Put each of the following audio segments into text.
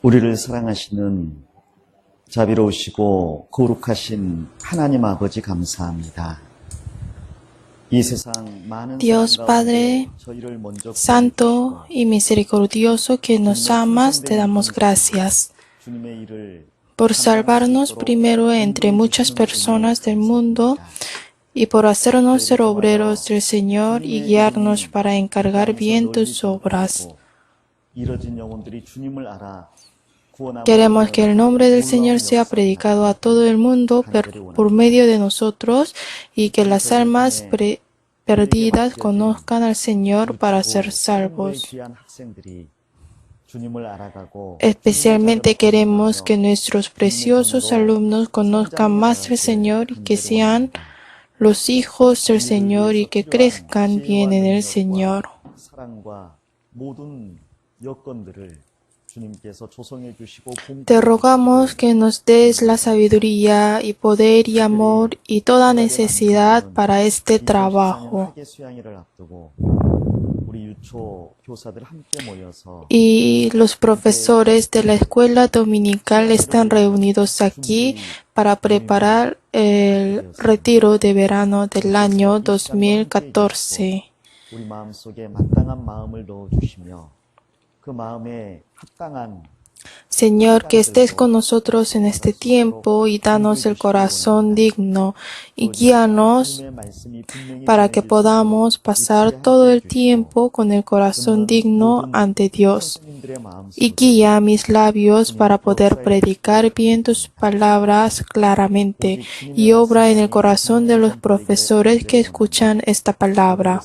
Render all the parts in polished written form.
우리를 사랑하시는 자비로우시고 거룩하신 하나님 아버지 감사합니다. 이 세상 많은 Dios Padre 저희를 먼저 Santo y misericordioso que nos amas, te damos gracias 주님의 일을 por salvarnos primero entre muchas personas del mundo y por hacernos ser obreros del Señor y guiarnos para encargar bien tus obras. 이뤄진 영혼들이 주님을 알아 Queremos que el nombre del Señor sea predicado a todo el mundo por medio de nosotros y que las almas perdidas conozcan al Señor para ser salvos. Especialmente queremos que nuestros preciosos alumnos conozcan más al Señor y que sean los hijos del Señor y que crezcan bien en el Señor. Te rogamos que nos des la sabiduría y poder y amor y toda necesidad para este trabajo. Y los profesores de la escuela dominical están reunidos aquí para preparar el retiro de verano del año 2014. Señor, que estés con nosotros en este tiempo y danos el corazón digno y guíanos para que podamos pasar todo el tiempo con el corazón digno ante Dios. Y guía mis labios para poder predicar bien tus palabras claramente y obra en el corazón de los profesores que escuchan esta palabra.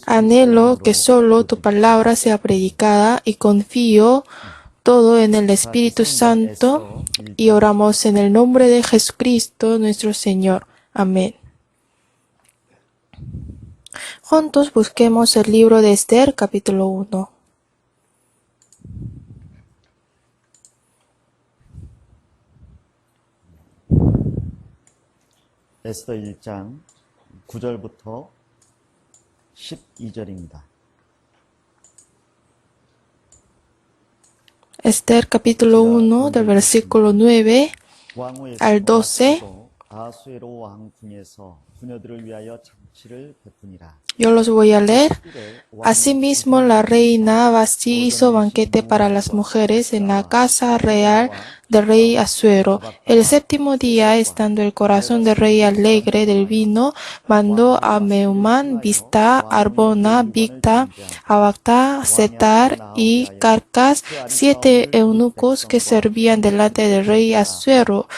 Anhelo que solo tu palabra sea predicada y confío todo en el Espíritu Santo y oramos en el nombre de Jesucristo nuestro Señor. Amén. Juntos busquemos el libro de Esther, capítulo 1. 에스더 1장 9절부터 12절입니다. Esther capítulo 1 del versículo 9 al 12. 아수에로 왕 궁에서 부녀들을 위하여 잔치를 베푸니라. Yo los voy a leer. Asimismo, la reina Vasti hizo banquete para las mujeres en la casa real del rey Asuero. El séptimo día, estando el corazón del rey alegre del vino, mandó a Meumán, Bizta, Arbona, Bigta, Abagta, Setar y Carcas, 7 eunucos que servían delante del rey Asuero,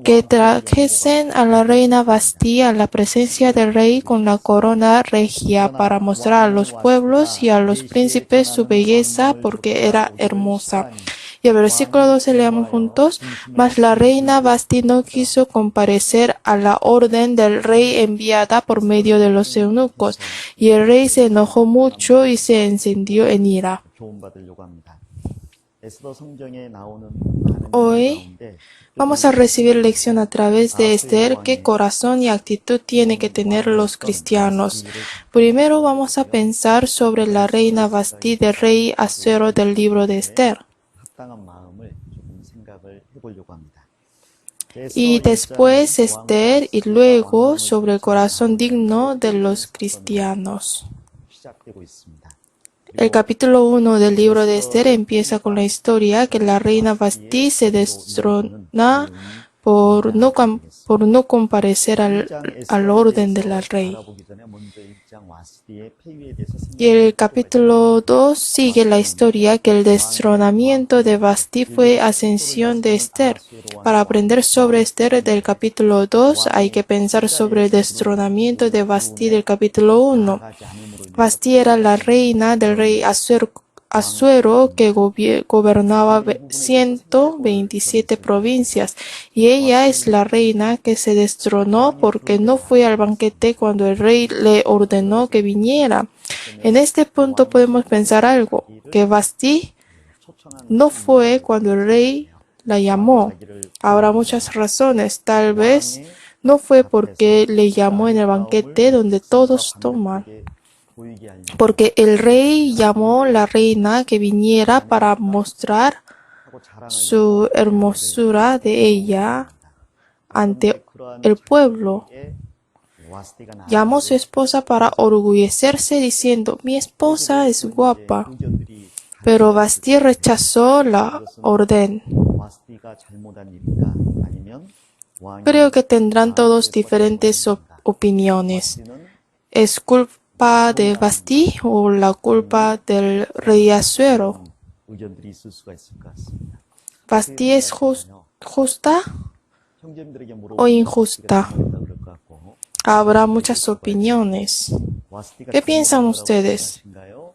que trajesen a la reina Vasti a la presencia del rey con la corona regia para mostrar a los pueblos y a los príncipes su belleza porque era hermosa. Y el versículo 12 leamos juntos. Mas la reina Vasti no quiso comparecer a la orden del rey enviada por medio de los eunucos, y el rey se enojó mucho y se encendió en ira. Hoy vamos a recibir lección a través de Esther, qué corazón y actitud tienen que tener los cristianos. Primero vamos a pensar sobre la reina Vasti del rey Asuero del libro de Esther. Y después Esther y luego sobre el corazón digno de los cristianos. El capítulo 1 del libro de Esther empieza con la historia que la reina Vasti se destrona por no comparecer al orden del rey. Y el capítulo 2 sigue la historia que el destronamiento de Vasti fue ascensión de Esther. Para aprender sobre Esther del capítulo 2 hay que pensar sobre el destronamiento de Vasti del capítulo 1. Vasti era la reina del rey Asuero que gobernaba 127 provincias, y ella es la reina que se destronó porque no fue al banquete cuando el rey le ordenó que viniera. En este punto podemos pensar algo, que Vasti no fue cuando el rey la llamó. Habrá muchas razones, tal vez no fue porque le llamó en el banquete donde todos toman. 보이게 하려고 porque el rey llamó a la reina que viniera para mostrar 하고 자랑을 su hermosura de ella ante el pueblo. 와스티가 나 Llamó a su esposa para orgullecerse diciendo, mi esposa es guapa. 의견들이 Pero Vasti rechazó la orden. 와스티가 잘못한 일인가 아니면 왕이 Creo que tendrán todos diferentes opiniones. 와스티는 ¿Es culpa de Vasti o la culpa del rey Asuero? 의견들이 있을 수가 있을 것 같습니다. ¿Vasti es justa 형제님들에게 o injusta? 물어보겠다 그럴 것 같고 Habrá muchas opiniones. 와스티가 ¿Qué piensan 잘못한 거라고 ustedes? 생각하신가요?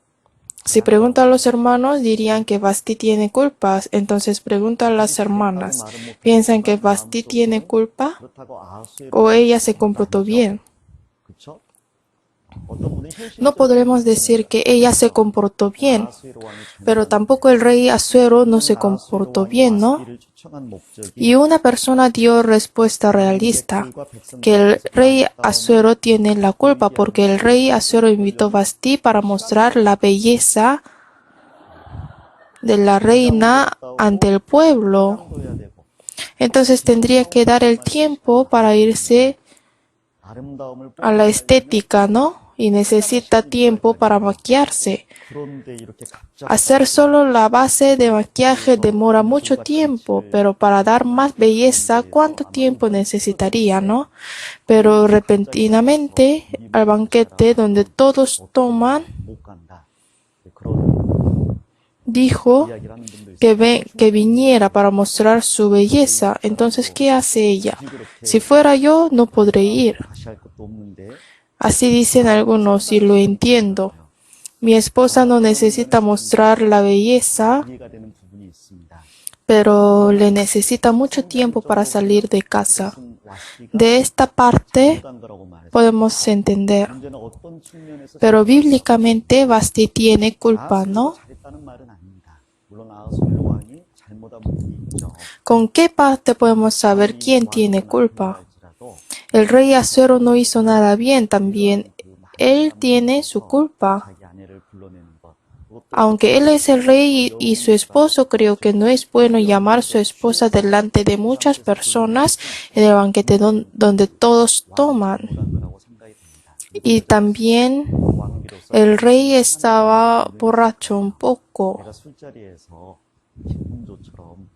Si pregunto a los hermanos, dirían que Vasti tiene culpas. Entonces pregunto a las hermanas, ¿piensan que Vasti tiene culpa 그렇다고 아하수에로 o ella se comportó bien? 그렇죠? 어떤 분은 No podremos decir que ella se comportó bien, 아하수에로 왕이 pero tampoco el rey Asuero no se comportó bien, ¿no? 와스티를 초청한 목적이 Y una persona dio respuesta realista, que el rey Asuero tiene la culpa porque el rey Asuero invitó a Vasti para mostrar la belleza de la reina ante el pueblo. 둬야 되고 Entonces tendría que dar el tiempo para irse 아름다움을 a la estética, ¿no? Y necesita tiempo para maquillarse. 그런데 이렇게 갑자기 Hacer solo la base de maquillaje demora mucho tiempo, pero para dar más belleza, ¿cuánto tiempo necesitaría, no? Pero repentinamente, al banquete donde todos toman, 못 간다. 그런 dijo 이야기를 하는 분도 있어요. que viniera para mostrar su belleza. Entonces, ¿qué hace ella? Si fuera yo, no podré ir. 다시 할 것도 없는데 Así dicen algunos y lo entiendo. Mi esposa no necesita mostrar la belleza, 이해가 되는 부분이 있습니다. pero le necesita mucho tiempo para salir de casa. 무슨 와스티가 De esta parte 못한 거라고 말했어요. podemos entender, 문제는 어떤 측면에서 pero bíblicamente Vasti tiene culpa, ¿no? 잘했다는 말은 아닙니다. 물론 아하수에로 왕이 잘못한 부분이 있죠. ¿Con qué parte podemos saber quién tiene culpa? 할지라도 El rey Asuero no hizo nada bien, también él tiene su culpa. 자기 아내를 불러내는 것 그것도 Aunque él es el rey y su esposo, creo que no es bueno llamar a su esposa delante de muchas personas en el banquete donde todos toman. 잘못한 거라고 생각이 됩니다. Y también 왕비로서 el rey estaba borracho un poco. 내가 술자리에서 기쁨조처럼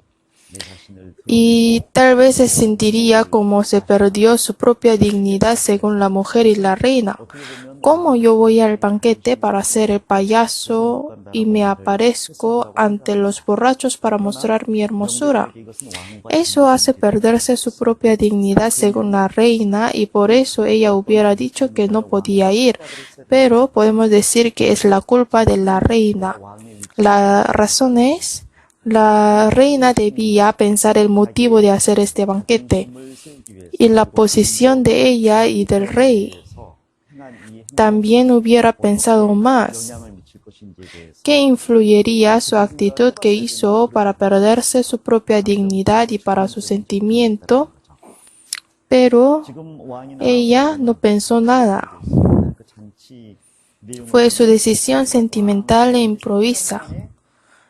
내 자신을 Y tal vez se sentiría como se perdió su propia dignidad según la mujer y la reina. 어떻게 보면 ¿Cómo yo voy al banquete para ser el payaso y me aparezco ante los borrachos para mostrar mi hermosura? 이것은 왕과 Eso hace perderse su propia dignidad según la reina y por eso ella hubiera dicho que no podía ir. Pero podemos decir que es la culpa de la reina. 왕의 La razón es, la reina debía pensar el motivo de hacer este banquete 힘을 세우기 위해서 y la posición de ella y del rey. 행한 이 También hubiera pensado más. 영향을 미칠 것인지에 대해서 ¿Qué influiría su actitud que hizo para perderse su propia dignidad y para su sentimiento? Pero 지금 왕이나 ella no pensó nada. 그 잔치 내용을 Fue su decisión sentimental e improvisa.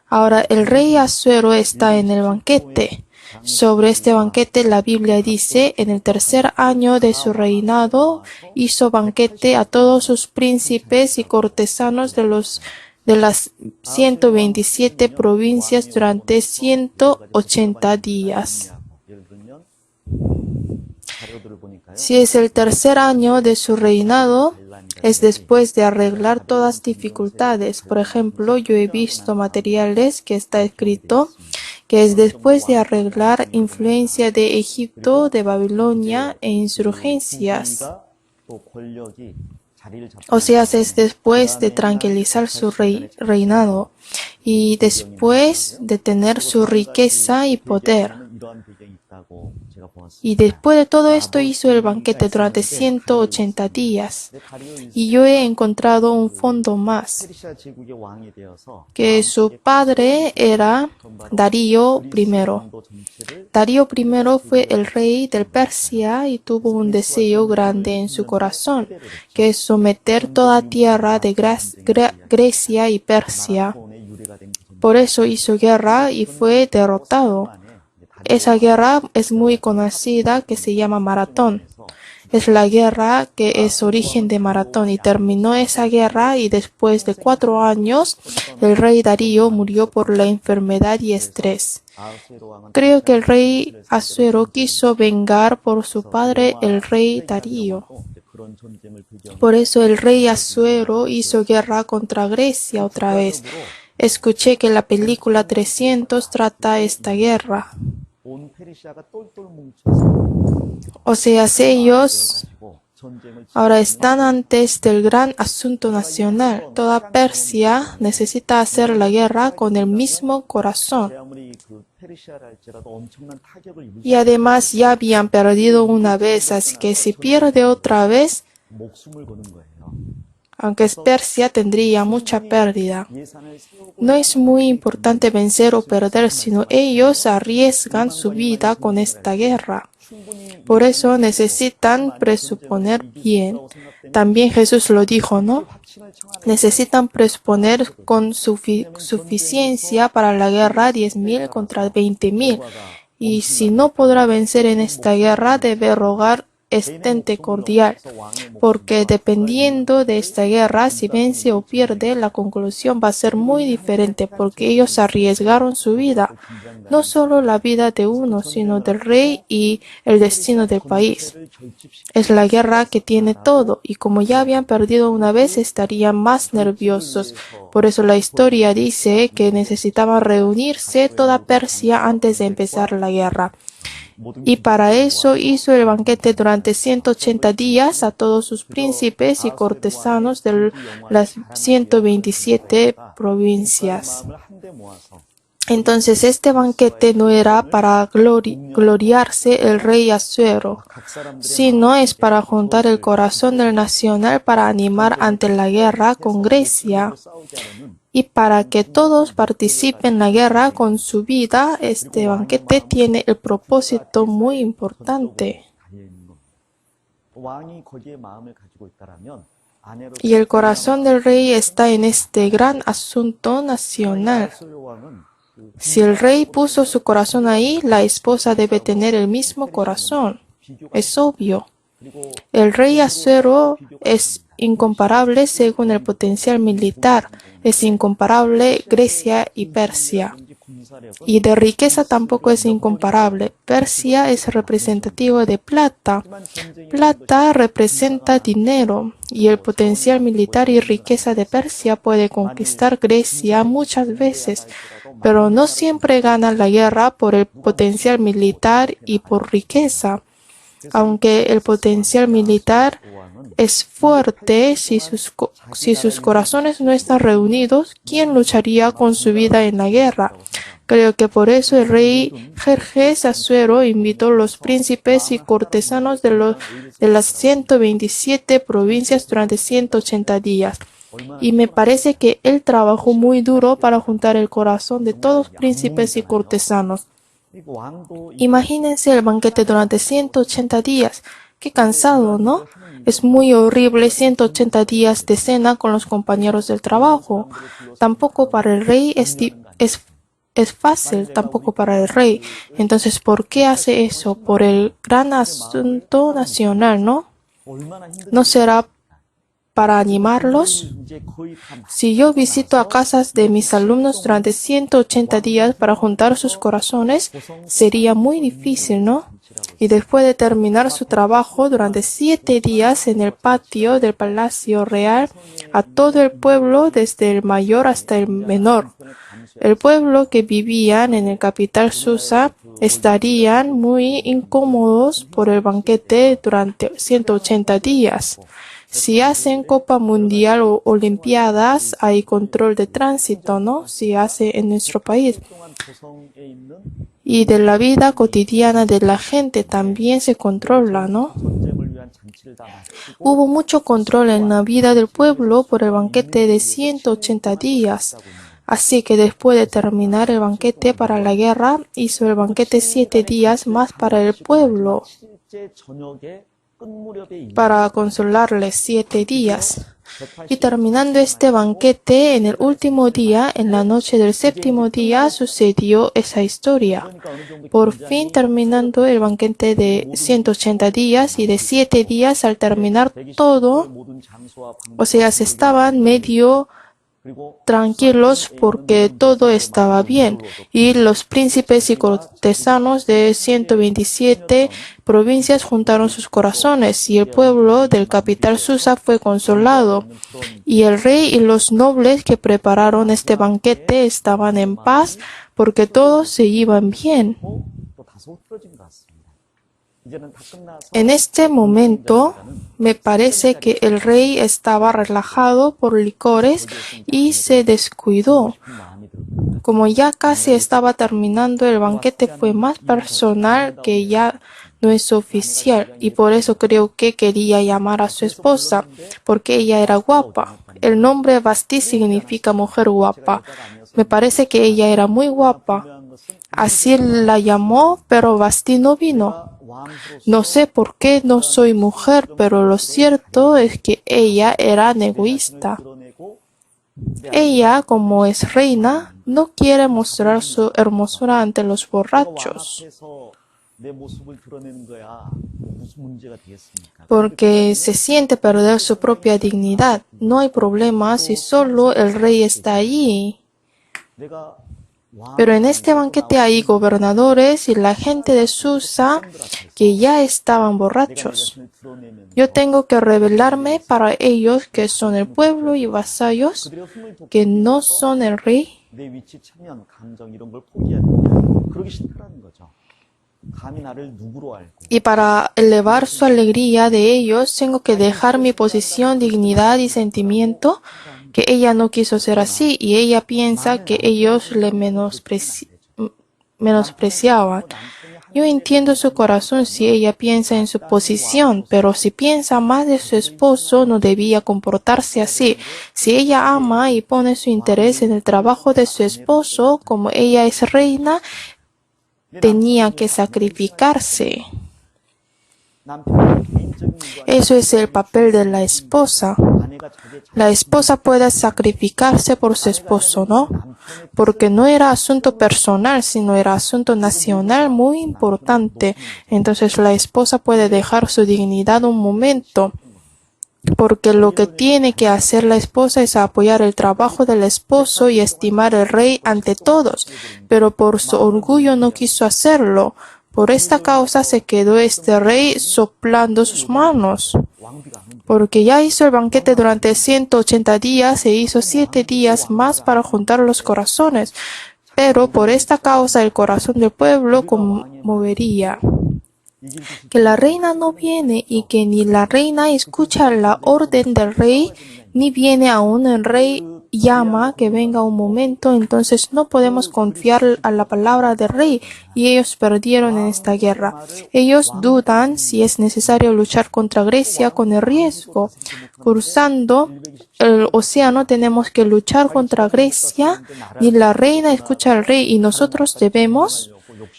Ahora el rey Asuero está en el banquete. Sobre este banquete la Biblia dice, en el tercer año de su reinado hizo banquete a todos sus príncipes y cortesanos de las 127 provincias durante 180 días. 예를 들면 자료들을 보니까요. Si es el tercer año de su reinado, es después de arreglar todas dificultades. Por ejemplo, yo he visto materiales que está escrito que es después de arreglar influencia de Egipto, de Babilonia e insurgencias. 또 권력이 자리를 잡고 O sea, es después de tranquilizar su reinado y después de tener su riqueza y poder. 이러한 배경이 있다고 제가 제가 보았습니다. Y después de todo esto hizo el banquete durante 180 días. Y yo he encontrado un fondo más, 페르시아 제국의 왕이 되어서 que su padre era Darío I. 왕도 전체를 Darío I fue el rey del Persia y tuvo un deseo grande en su corazón, que es someter toda tierra de Grecia y Persia. 마라톤의 유래가 된 것입니다. Por eso hizo guerra y fue derrotado. Esa guerra es muy conocida, que se llama Maratón. Es la guerra que es origen de Maratón, y terminó esa guerra y después de 4 años el rey Darío murió por la enfermedad y estrés. 아하수에로 왕은 Creo que el rey Asuero quiso vengar por su padre el rey Darío. 그런 전쟁을 배경 Por eso el rey Asuero hizo guerra contra Grecia otra vez. Escuché que la película 300 trata esta guerra. 온 페르시아가 똘똘 뭉쳐서 O sea, ellos 가지고 전쟁을 ahora están antes del gran asunto nacional. Toda Persia necesita hacer la guerra con el mismo corazón. 아무리 그 페르시아라 할지라도 엄청난 타격을 입을 Y además ya habían perdido una vez, así que si pierde otra vez, 목숨을 거는 거예요. aunque es Persia, tendría mucha pérdida. 예산을 세우고 No es muy importante vencer o perder, sino ellos arriesgan su vida con esta guerra. Por eso necesitan presuponer bien. También Jesús lo dijo, ¿no? Necesitan presuponer con suficiencia para la guerra 10.000 contra 20.000. Y si no podrá vencer en esta guerra, debe rogar estente cordial, porque dependiendo de esta guerra, si vence o pierde, la conclusión va a ser muy diferente, porque ellos arriesgaron su vida, no solo la vida de uno, sino del rey y el destino del país. Es la guerra que tiene todo, y como ya habían perdido una vez, estarían más nerviosos. Por eso la historia dice que necesitaban reunirse toda Persia antes de empezar la guerra. Y para eso hizo el banquete durante 180 días a todos sus príncipes y cortesanos de las 127 provincias. 마음을 한데 모아서 Entonces este banquete no era para gloriarse el rey Asuero, sino es para juntar el corazón del nacional para animar ante la guerra con Grecia. 싸우지 않으면 Y para que todos participen en la guerra con su vida, este banquete tiene el propósito muy importante. 달려 있는 것. 왕이 거기에 마음을 가지고 있다라면 아내로 Y el corazón del rey está en este gran asunto nacional. 아하수에로 왕은 그 Si el rey puso su corazón ahí, la esposa debe tener el mismo corazón. Es obvio. 그리고 El rey Asuero es incomparable según el potencial militar. Es incomparable Grecia y Persia. 군사력은 Y de riqueza tampoco es incomparable. Persia es representativo de plata. Plata representa dinero y el potencial militar y riqueza de Persia puede conquistar Grecia muchas veces, pero no siempre gana la guerra por el potencial militar y por riqueza. Aunque el potencial militar es fuerte, si sus corazones no están reunidos, ¿quién lucharía con su vida en la guerra? Creo que por eso el rey Jerjes Asuero invitó a los príncipes y cortesanos de las 127 provincias durante 180 días. Y me parece que él trabajó muy duro para juntar el corazón de todos los príncipes y cortesanos. 그리고 왕도 이 Imagínense el banquete durante 180 días. Qué cansado, ¿no? Es muy horrible 180 días de cena con los compañeros del trabajo. Tampoco para el rey es fácil, tampoco para el rey. Entonces, ¿por qué hace eso? Por el gran asunto nacional, ¿no? 얼마나 힘든 ¿No será para animarlos? 이제 거의 다 Si yo visito a casas de mis alumnos durante 180 días para juntar sus corazones, sería muy difícil, ¿no? Y después de terminar su trabajo durante 7 días en el patio del Palacio Real, a todo el pueblo, desde el mayor hasta el menor, el pueblo que vivían en el capital Susa, estarían muy incómodos por el banquete durante 180 días. Si hacen Copa Mundial o Olimpiadas, hay control de tránsito, ¿no? Si hace en nuestro país. 동안 조성에 있는 Y de la vida cotidiana de la gente también se controla, ¿no? 전쟁을 위한 잔치를 다 마치고 Hubo mucho control en la vida del pueblo por el banquete de 180 días. Así que después de terminar el banquete para la guerra, hizo el banquete 7 días más para el pueblo, 실제 저녁에 끝무렵에 para consolarles 7 días. Y terminando este banquete, en el último día, en la noche del séptimo día, sucedió esa historia. 그러니까 어느 정도 Por fin terminando el banquete de 180 días y de 7 días al terminar todo, 모든 장소와 방법 o sea, se estaban medio 그리고 tranquilos porque todo estaba bien y los príncipes y cortesanos de 127 provincias juntaron sus corazones y el pueblo del capital Susa fue consolado y el rey y los nobles que prepararon este banquete estaban en paz porque todos se iban bien. 또 다소 틀어진 것 같습니다. 이제는 다 끝나서 En este momento me parece que el rey estaba relajado por licores y se descuidó. 마음이 들고 Como ya casi estaba terminando el banquete, fue más personal que ya no es oficial y por eso creo que quería llamar a su esposa porque ella era guapa. El nombre Vasti significa mujer guapa. Me parece que ella era muy guapa. 중요한 것은 Así la llamó, pero Vasti no vino. 왕으로서 No sé por qué no soy mujer, pero lo cierto es que ella era egoísta. 드러내고 Ella, como es reina, no quiere mostrar su hermosura ante los borrachos, 앞에서 내 모습을 드러내는 거야 무슨 문제가 되겠습니까? porque se siente perder su propia dignidad. No hay problema si solo el rey está allí. 내가 왕 Pero en este banquete hay gobernadores y la gente de Susa que ya estaban borrachos. 자신을 드러내면 Yo tengo que revelarme para ellos que son el pueblo y vasallos, 그들의 흥을 돋고 que no son el rey. 내 위치, 체면, 감정 이런 걸 포기해야 된다. 그러기 싫다라는 거죠. 감히 나를 누구로 알고 Y para elevar su alegría de ellos, tengo que dejar mi posición, dignidad y sentimiento, que ella no quiso ser así y ella piensa que ellos le menospreciaban. Yo entiendo su corazón si ella piensa en su posición, pero si piensa más de su esposo, no debía comportarse así. Si ella ama y pone su interés en el trabajo de su esposo, como ella es reina, tenía que sacrificarse. 남편의 개인적인 일과 Eso es el papel de la esposa. 아내가 자기의 La esposa puede sacrificarse por su esposo, ¿no? Porque no era asunto personal, sino era asunto nacional muy importante. Entonces la esposa puede dejar su dignidad un momento, porque lo que tiene que hacer la esposa es apoyar el trabajo del esposo y estimar al rey ante todos, pero por su orgullo no quiso hacerlo. Por esta causa se quedó este rey soplando sus manos, 왕비가 하는 porque ya hizo el banquete durante 180 días e hizo 7 días más para juntar los corazones, pero por esta causa el corazón del pueblo conmovería. Que la reina no viene y que ni la reina escucha la orden del rey, ni viene aún el rey llama que venga un momento, entonces no podemos confiar a la palabra del rey y ellos perdieron en esta guerra. Ellos dudan si es necesario luchar contra Grecia con el riesgo. Cruzando el océano tenemos que luchar contra Grecia, ni la reina escucha al rey y nosotros debemos.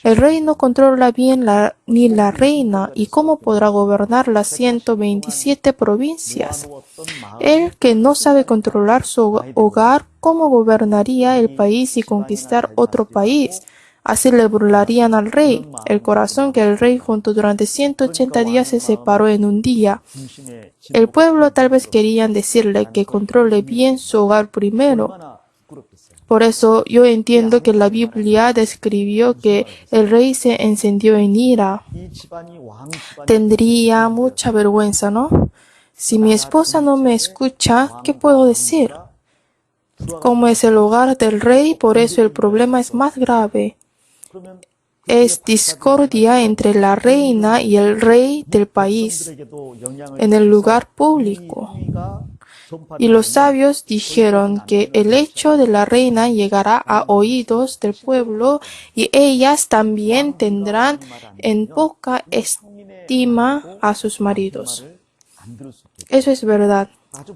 El rey no controla bien ni la reina, ¿y cómo podrá gobernar las 127 provincias? Él que no sabe controlar su hogar, ¿cómo gobernaría el país y conquistar otro país? Así le burlarían al rey. El corazón que el rey juntó durante 180 días se separó en un día. 중심에 El pueblo tal vez querían decirle que controle bien su hogar primero. 얼마나 부끄럽겠어요. Por eso yo entiendo que la Biblia describió que el rey se encendió en ira. 이 집안이 왕 집안이 Tendría mucha vergüenza, ¿no? Si mi esposa no me escucha, ¿qué puedo decir? Como es el hogar del rey, por eso el problema es más grave. 그러면 es discordia entre la reina y el rey del país en el lugar público. Y los sabios dijeron que el hecho de la reina llegará a oídos del pueblo y ellas también tendrán en poca estima a sus maridos. Eso es verdad,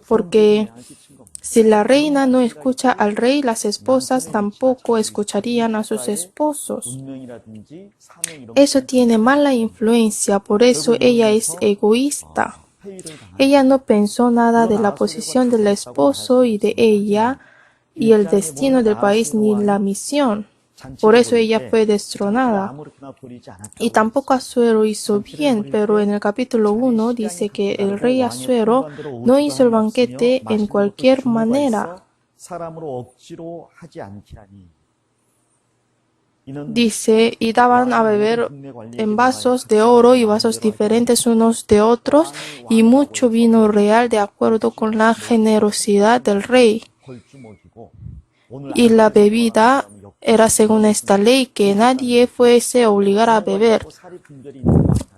porque si la reina no escucha al rey, las esposas tampoco escucharían a sus esposos. Eso tiene mala influencia, por eso ella es egoísta. Ella no pensó nada de la posición del esposo y de ella y el destino del país ni la misión. Por eso ella fue destronada. Y tampoco Asuero hizo bien, pero en el capítulo 1 dice que el rey Asuero no hizo el banquete en cualquier manera. Dice, y daban a beber en vasos de oro y vasos diferentes unos de otros, y mucho vino real de acuerdo con la generosidad del rey. Y la bebida era según esta ley, que nadie fuese a obligar a beber.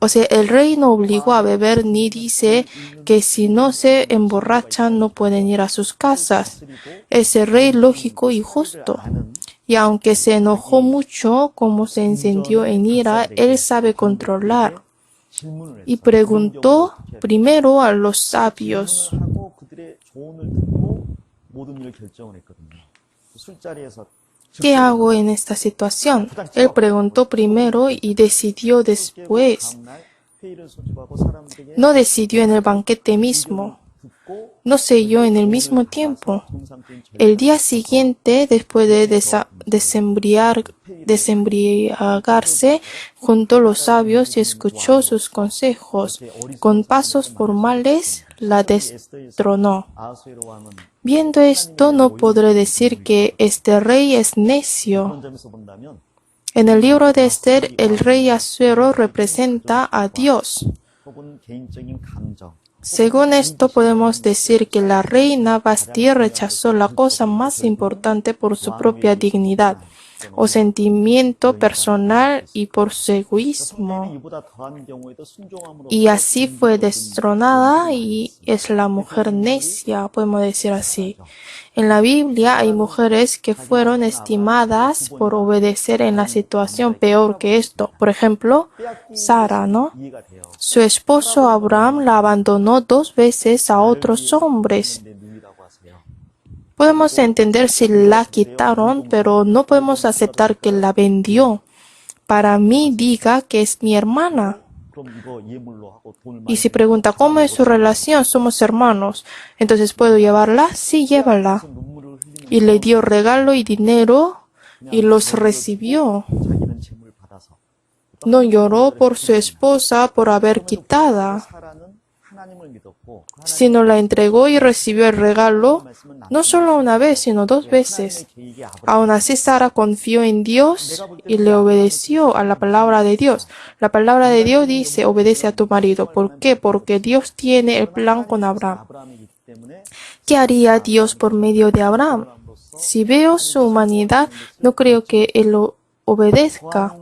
O sea, el rey no obligó a beber ni dice que si no se emborrachan no pueden ir a sus casas. Es el rey lógico y justo. Y aunque se enojó mucho, como se encendió en ira, él sabe controlar. Y preguntó primero a los sabios. ¿Qué hago en esta situación? Él preguntó primero y decidió después. No decidió en el banquete mismo. No selló en el mismo tiempo. El día siguiente, después de desembriagarse, juntó los sabios y escuchó sus consejos. Con pasos formales la destronó. Viendo esto, no podré decir que este rey es necio. En el libro de Esther, el rey Asuero representa a Dios. Según esto, podemos decir que la reina Vasti rechazó la cosa más importante por su propia dignidad o sentimiento personal y por su egoísmo. Y así fue destronada y es la mujer necia, podemos decir así. En la Biblia hay mujeres que fueron estimadas por obedecer en la situación peor que esto. Por ejemplo, Sara, ¿no? Su esposo Abraham la abandonó 2 veces a otros hombres. Podemos entender si la quitaron, pero no podemos aceptar que la vendió. Para mí, diga que es mi hermana. Y si pregunta, ¿cómo es su relación? Somos hermanos. Entonces, ¿puedo llevarla? Sí, llévala. Y le dio regalo y dinero y los recibió. No lloró por su esposa por haber quitada, sino la entregó y recibió el regalo no solo una vez, sino 2 veces. Aún así, Sara confió en Dios y le obedeció a la palabra de Dios. La palabra de Dios dice, obedece a tu marido. ¿Por qué? Porque Dios tiene el plan con Abraham. ¿Qué haría Dios por medio de Abraham? Si veo su humanidad, no creo que él obedezca,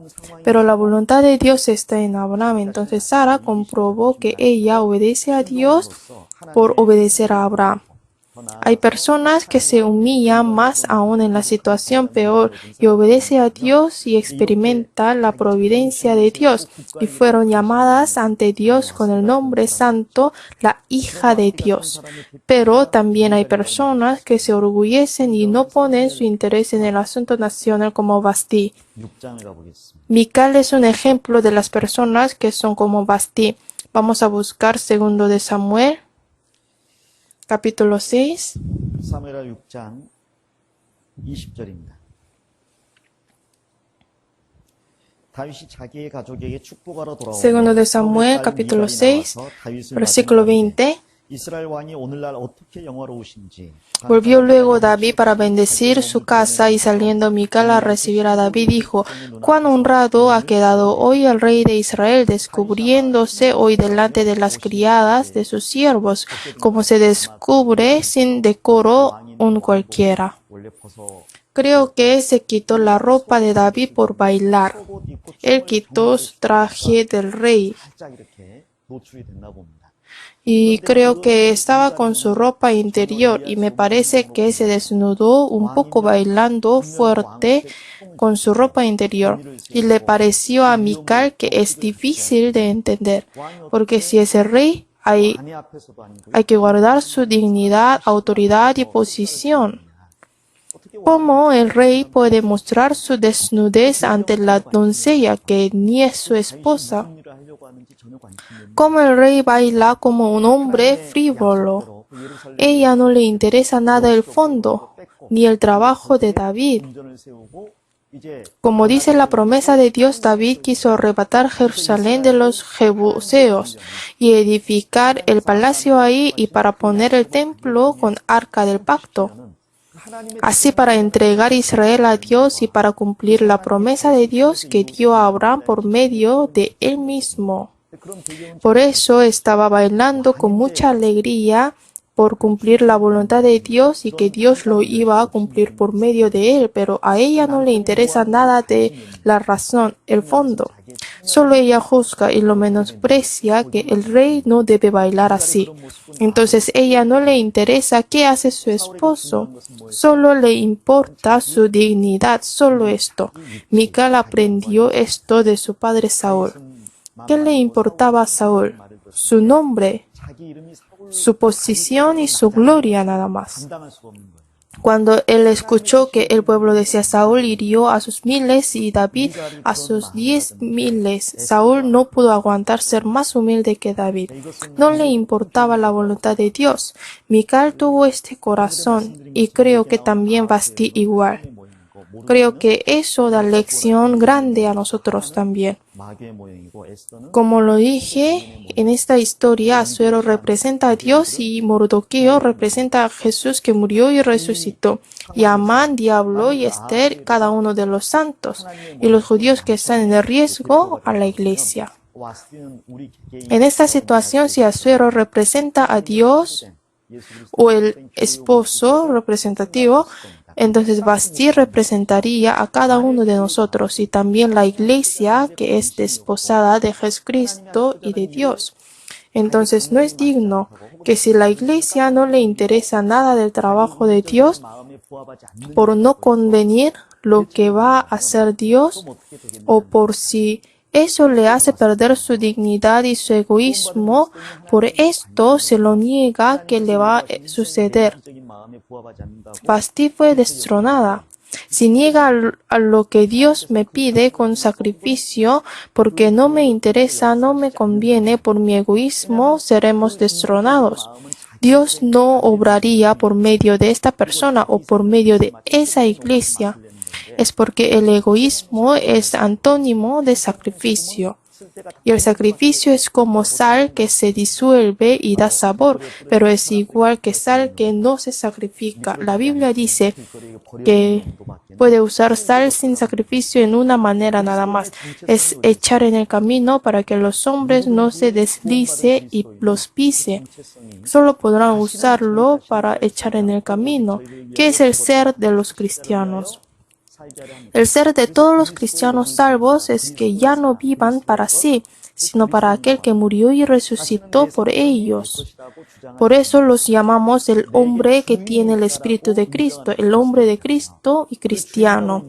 pero la voluntad de Dios está en Abraham. Entonces Sara comprobó que ella obedece a Dios por obedecer a Abraham. Hay personas que se humillan más aún en la situación peor y obedece a Dios y experimenta la providencia de Dios y fueron llamadas ante Dios con el nombre santo, la hija de Dios. Pero también hay personas que se orgullecen y no ponen su interés en el asunto nacional como Vasti. Mical es un ejemplo de las personas que son como Vasti. Vamos a buscar 2 de Samuel. capítulo 6. 사무엘하 6장 20절입니다. Segundo de Samuel, capítulo 6, versículo 20. Volvió luego David para bendecir su casa y saliendo Mical a recibir a David dijo, «Cuán honrado ha quedado hoy el rey de Israel, descubriéndose hoy delante de las criadas de sus siervos, como se descubre sin decoro un cualquiera». Creo que se quitó la ropa de David por bailar. 속옷 입고 Él 춤을 quitó su traje del rey. 살짝 이렇게 노출이 됐나 봅니다. Y creo que estaba con su ropa interior y me parece que se desnudó un poco bailando fuerte con su ropa interior. Y le pareció a Mical que es difícil de entender, porque si es el rey, hay 아내 앞에서도 아니고 que guardar su dignidad, autoridad y posición. 어떻게 ¿Cómo el rey puede mostrar su desnudez ante la doncella que ni es su esposa? 무슨 일을 하려고 하는지 전혀 관심이 없는 ¿Cómo el rey baila como un hombre frívolo? Ella no le interesa nada el fondo, ni el trabajo de David. 궁전을 세우고 이제 Como dice la promesa de Dios, David quiso arrebatar Jerusalén de los jebuseos y edificar el palacio ahí y para poner el templo con arca del pacto. 하나님의 Así para entregar Israel a Dios y para cumplir la promesa de Dios que dio a Abraham por medio de él mismo. 그런 배경은 Por eso estaba bailando con mucha alegría por cumplir la voluntad de Dios y que Dios lo iba a cumplir por medio de él, pero a ella no le interesa nada de la razón, el fondo. Solo ella juzga y lo menosprecia que el rey no debe bailar así. Entonces ella no le interesa qué hace su esposo, solo le importa su dignidad, solo esto. Mical aprendió esto de su padre Saúl. ¿Qué le importaba a Saúl? Su nombre, 자기 이름이 사울 su posición y su gloria nada más. 감당할 수가 없는 거예요. Cuando él escuchó que el pueblo decía Saúl hirió a sus miles y David a sus 10,000, Saúl no pudo aguantar ser más humilde que David. No le importaba la voluntad de Dios. Mical tuvo este corazón y creo que también Vasti igual. Creo que eso da lección grande a nosotros también. 마귀의 모형이고 에스더는 Como lo dije, en esta historia Asuero representa a Dios y Mordoqueo representa a Jesús que murió y resucitó. Y Amán, diablo y Esther, cada uno de los santos. Y los judíos que están en el riesgo a la iglesia. 와스는 우리 개개인 En esta situación, si Asuero representa a Dios 예수 그리스도 o el esposo representativo, entonces Vasti representaría a cada uno de nosotros y también la iglesia que es desposada de Jesucristo y de Dios. Entonces no es digno que si la iglesia no le interesa nada del trabajo de Dios, 마음에 부합하지 않는 por no convenir lo que va a hacer Dios 어떻게 되겠냐. o por si eso le hace perder su dignidad y su egoísmo, por esto se lo niega que le va a suceder. 적인 마음에 부합하지 않는다고 Vasti fue destronada. Si niega a lo que Dios me pide con sacrificio, porque no me interesa, no me conviene, por mi egoísmo, seremos destronados. Dios no obraría por medio de esta persona o por medio de esa iglesia. Es porque el egoísmo es antónimo de sacrificio. Y el sacrificio es como sal que se disuelve y da sabor, pero es igual que sal que no se sacrifica. La Biblia dice que puede usar sal sin sacrificio en una manera nada más. Es echar en el camino para que los hombres no se deslice y los pise. Solo podrán usarlo para echar en el camino, que es el ser de los cristianos. El ser de todos los cristianos salvos es que ya no vivan para sí, sino para aquel que murió y resucitó por ellos. Por eso los llamamos el hombre que tiene el Espíritu de Cristo, el hombre de Cristo y cristiano,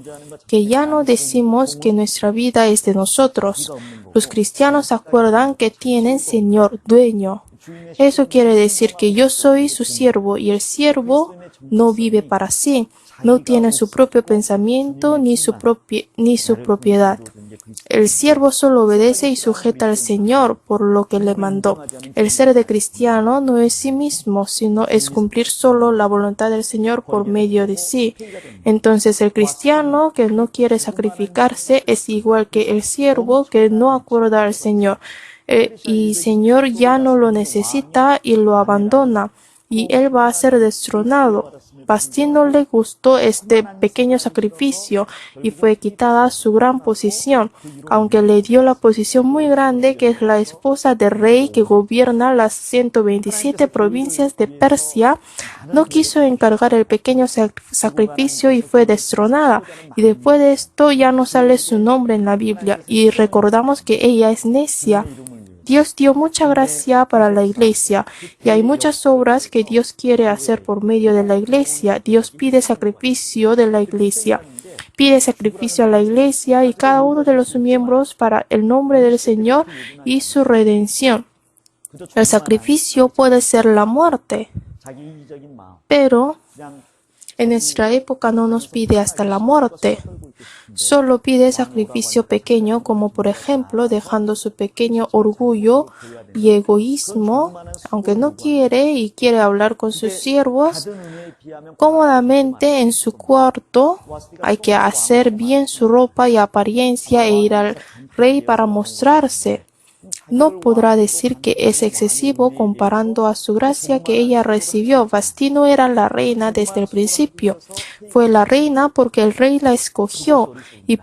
que ya no decimos que nuestra vida es de nosotros. Los cristianos acuerdan que tienen Señor, dueño. Eso quiere decir que yo soy su siervo y el siervo no vive para sí. No tiene su propio pensamiento ni su propiedad. El siervo solo obedece y sujeta al Señor por lo que le mandó. El ser de cristiano no es sí mismo, sino es cumplir solo la voluntad del Señor por medio de sí. Entonces el cristiano que no quiere sacrificarse es igual que el siervo que no acuerda al Señor. Y Señor ya no lo necesita y lo abandona, y él va a ser destronado. Vasti no le gustó este pequeño sacrificio y fue quitada su gran posición, aunque le dio la posición muy grande que es la esposa del rey que gobierna las 127 provincias de Persia. No quiso encargar el pequeño sacrificio y fue destronada. Y después de esto ya no sale su nombre en la Biblia y recordamos que ella es necia. Dios dio mucha gracia para la iglesia y hay muchas obras que Dios quiere hacer por medio de la iglesia. Dios pide sacrificio de la iglesia. Pide sacrificio a la iglesia y cada uno de los miembros para el nombre del Señor y su redención. El sacrificio puede ser la muerte, pero en nuestra época no nos pide hasta la muerte. Solo pide sacrificio pequeño, como por ejemplo dejando su pequeño orgullo y egoísmo, aunque no quiere y quiere hablar con sus siervos cómodamente en su cuarto. Hay que hacer bien su ropa y apariencia e ir al rey para mostrarse. No podrá decir que es excesivo comparando a su gracia que ella recibió. Vasti no era la reina desde el principio. Fue la reina porque el rey la escogió y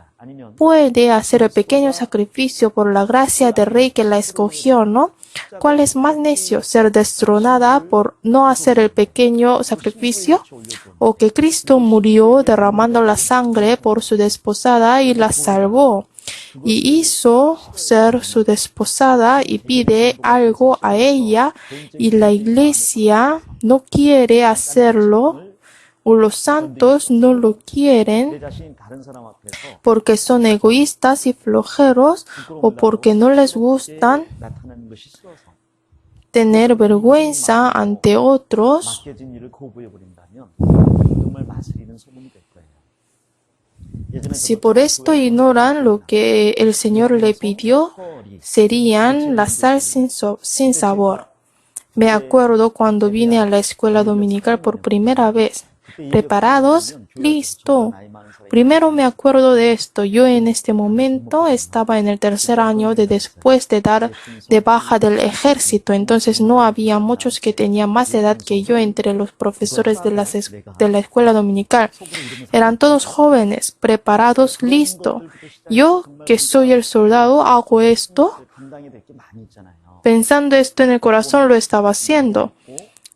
puede hacer el pequeño sacrificio por la gracia del rey que la escogió, ¿no? ¿Cuál es más necio? ¿Ser destronada por no hacer el pequeño sacrificio? ¿O que Cristo murió derramando la sangre por su desposada y la salvó? Y hizo ser su desposada y pide algo a ella y la iglesia no quiere hacerlo o los santos no lo quieren porque son egoístas y flojeros o porque no les gustan tener vergüenza ante otros. Si por esto ignoran lo que el Señor le pidió, serían la sal sin sabor. Me acuerdo cuando vine a la escuela dominical por primera vez. ¿Preparados? Listo. Primero me acuerdo de esto. Yo en este momento estaba en el tercer año después de dar de baja del ejército. Entonces no había muchos que tenían más edad que yo entre los profesores de la escuela dominical. Eran todos jóvenes, preparados, listo. Yo, que soy el soldado, hago esto. Pensando esto en el corazón, lo estaba haciendo.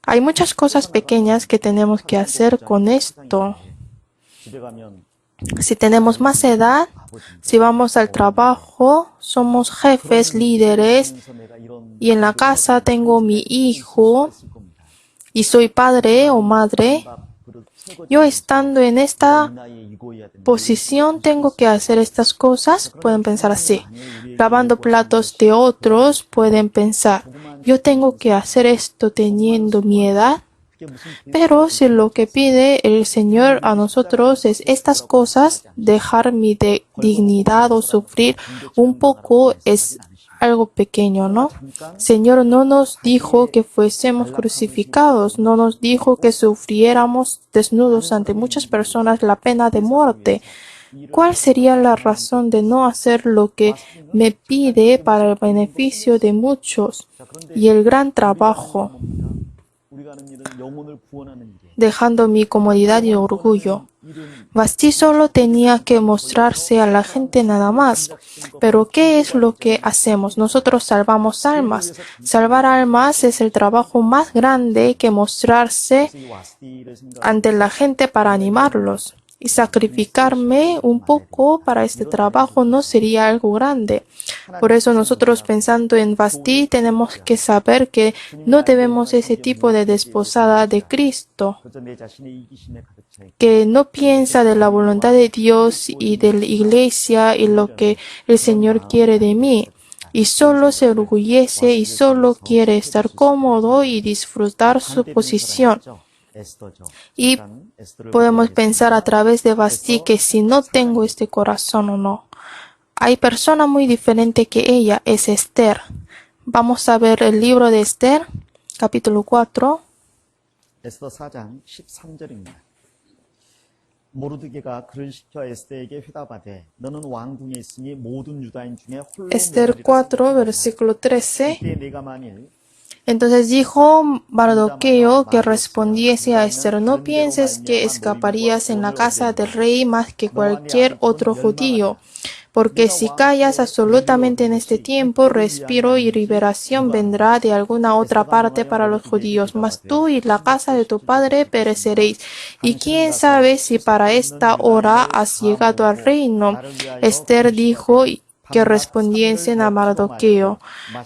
Hay muchas cosas pequeñas que tenemos que hacer con esto. Si tenemos más edad, si vamos al trabajo, somos jefes, líderes, y en la casa tengo mi hijo y soy padre o madre, yo estando en esta posición tengo que hacer estas cosas, pueden pensar así. Lavando platos de otros, pueden pensar, yo tengo que hacer esto teniendo mi edad. Pero si lo que pide el Señor a nosotros es estas cosas, dejar mi dignidad o sufrir un poco es algo pequeño, ¿no? Señor no nos dijo que fuésemos crucificados, no nos dijo que sufriéramos desnudos ante muchas personas la pena de muerte. ¿Cuál sería la razón de no hacer lo que me pide para el beneficio de muchos y el gran trabajo? Dejando mi comodidad y orgullo. Vasti solo tenía que mostrarse a la gente nada más. Pero ¿qué es lo que hacemos? Nosotros salvamos almas. Salvar almas es el trabajo más grande que mostrarse ante la gente para animarlos. Y sacrificarme un poco para este trabajo no sería algo grande. Por eso nosotros pensando en Vasti tenemos que saber que no debemos ese tipo de desposada de Cristo, que no piensa de la voluntad de Dios y de la iglesia y lo que el Señor quiere de mí. Y solo se orgullece y solo quiere estar cómodo y disfrutar su posición. Y podemos pensar a través de Vasti que si no tengo este corazón o no. Hay persona muy diferente que ella, es Esther. Vamos a ver el libro de Esther, capítulo 4. 에스더 4장 13절입니다. 모르드게가 그를 시켜 에스더에게 회답하되 너는 왕궁에 있으니 모든 유다인 중에 홀로 Esther 4, versículo 13. 그때 내가 만일 Entonces dijo Mardoqueo que respondiese a Esther: no pienses que escaparías en la casa del rey más que cualquier otro judío, porque si callas absolutamente en este tiempo, respiro y liberación vendrá de alguna otra parte para los judíos, mas tú y la casa de tu padre pereceréis. Y quién sabe si para esta hora has llegado al reino. Esther dijo que respondiesen a Mardoqueo: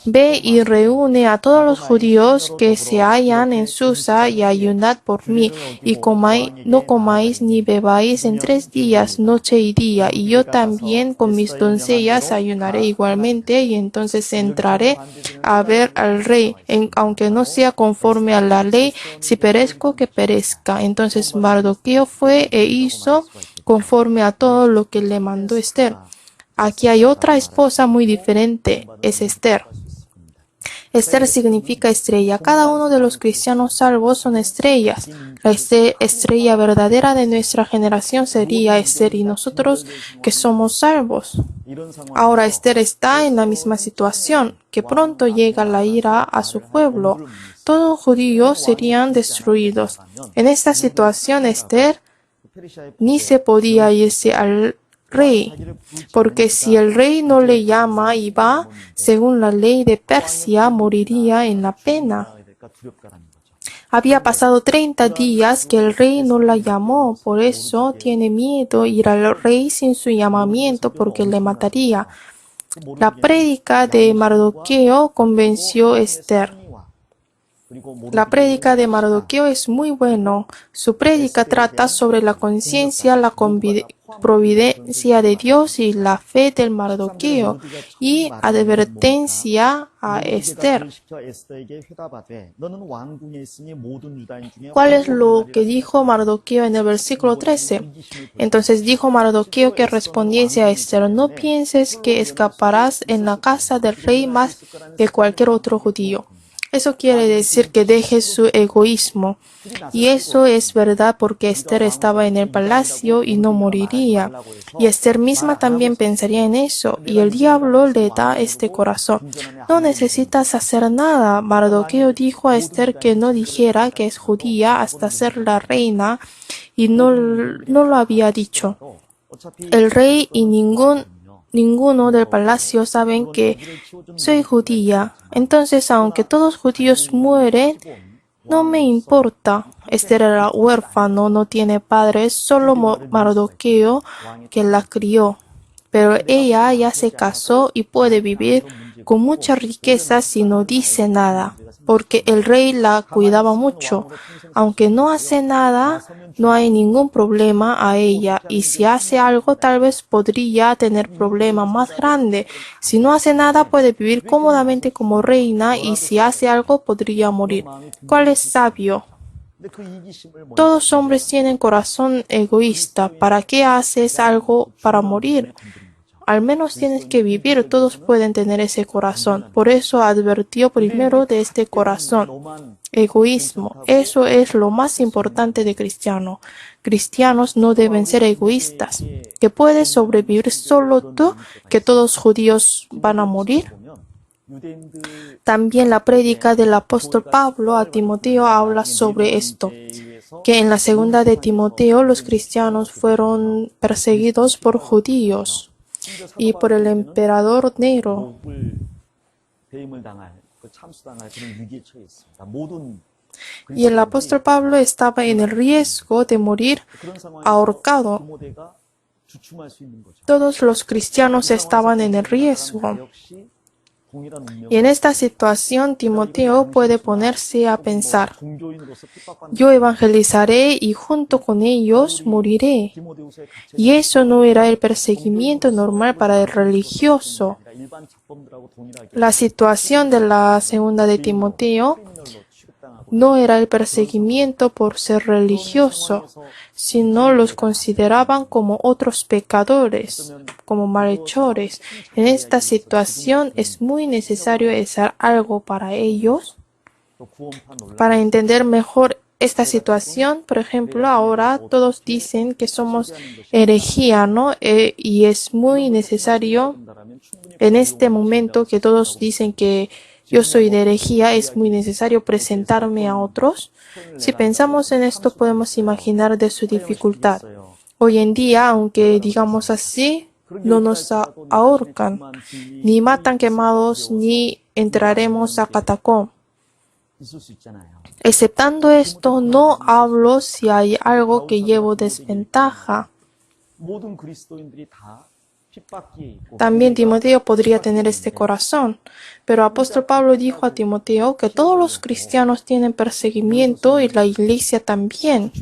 ve y reúne a todos los judíos que se hallan en Susa y ayunad por mí, y no comáis ni bebáis en 3 días, noche y día, y yo también con mis doncellas ayunaré igualmente, y entonces entraré a ver al rey, aunque no sea conforme a la ley, si perezco, que perezca. Entonces Mardoqueo fue e hizo conforme a todo lo que le mandó Esther. Aquí hay otra esposa muy diferente, es Esther. Esther significa estrella. Cada uno de los cristianos salvos son estrellas. La estrella verdadera de nuestra generación sería Esther y nosotros que somos salvos. Ahora Esther está en la misma situación, que pronto llega la ira a su pueblo. Todos los judíos serían destruidos. En esta situación Esther ni se podía irse al rey, porque si el rey no le llama y va, según la ley de Persia, moriría en la pena. Había pasado 30 días que el rey no la llamó, por eso tiene miedo ir al rey sin su llamamiento, porque le mataría. La prédica de Mardoqueo convenció a Esther. La prédica de Mardoqueo es muy bueno. Su prédica trata sobre la conciencia, la providencia de Dios y la fe del Mardoqueo, y advertencia a Esther. ¿Cuál es lo que dijo Mardoqueo en el versículo 13? Entonces dijo Mardoqueo que respondiese a Esther: no pienses que escaparás en la casa del rey más que cualquier otro judío. Eso quiere decir que deje su egoísmo. Y eso es verdad, porque Esther estaba en el palacio y no moriría. Y Esther misma también pensaría en eso. Y el diablo le da este corazón. No necesitas hacer nada. Mardoqueo dijo a Esther que no dijera que es judía hasta ser la reina, y no lo había dicho. El rey y ninguno del palacio saben que soy judía. Entonces, aunque todos los judíos mueren, no me importa. Esther era huérfano, no tiene padres, solo Mardoqueo que la crió. Pero ella ya se casó y puede vivir con mucha riqueza si no dice nada, porque el rey la cuidaba mucho. Aunque no hace nada, no hay ningún problema a ella, y si hace algo tal vez podría tener problema más grande. Si no hace nada puede vivir cómodamente como reina, y si hace algo podría morir. ¿Cuál es sabio? Todos los hombres tienen corazón egoísta. ¿Para qué haces algo para morir? Al menos tienes que vivir. Todos pueden tener ese corazón. Por eso advirtió primero de este corazón. Egoísmo. Eso es lo más importante de cristiano. Cristianos no deben ser egoístas. ¿Que puedes sobrevivir solo tú? ¿Que todos los judíos van a morir? También la prédica del apóstol Pablo a Timoteo habla sobre esto, que en la segunda de Timoteo los cristianos fueron perseguidos por judíos y por el emperador Nero. Y el apóstol Pablo estaba en el riesgo de morir ahorcado. Todos los cristianos estaban en el riesgo. Y en esta situación Timoteo puede ponerse a pensar: yo evangelizaré y junto con ellos moriré. Y eso no era el perseguimiento normal para el religioso. La situación de la segunda de Timoteo no era el perseguimiento por ser religioso, sino los consideraban como otros pecadores, como malhechores. En esta situación es muy necesario hacer algo para ellos. Para entender mejor esta situación, por ejemplo, ahora todos dicen que somos herejía, ¿no? Y es muy necesario en este momento que todos dicen que yo soy de herejía, es muy necesario presentarme a otros. Si pensamos en esto, podemos imaginar de su dificultad. Hoy en día, aunque digamos así, no nos ahorcan, ni matan quemados, ni entraremos a catacomb. Exceptando esto, no hablo si hay algo que llevo desventaja. También Timoteo podría tener este corazón, pero apóstol Pablo dijo a Timoteo que todos los cristianos tienen perseguimiento y la iglesia también.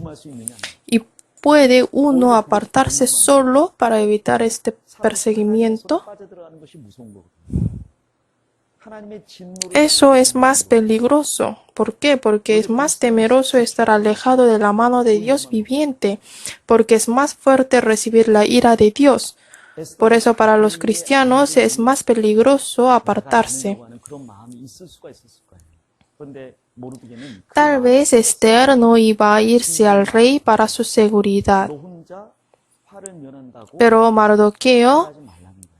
¿Y puede uno apartarse solo para evitar este perseguimiento? Eso es más peligroso. ¿Por qué? Porque es más temeroso estar alejado de la mano de Dios viviente, porque es más fuerte recibir la ira de Dios. Por eso para los cristianos es más peligroso apartarse. Tal vez Esther no iba a irse al rey para su seguridad, pero Mardoqueo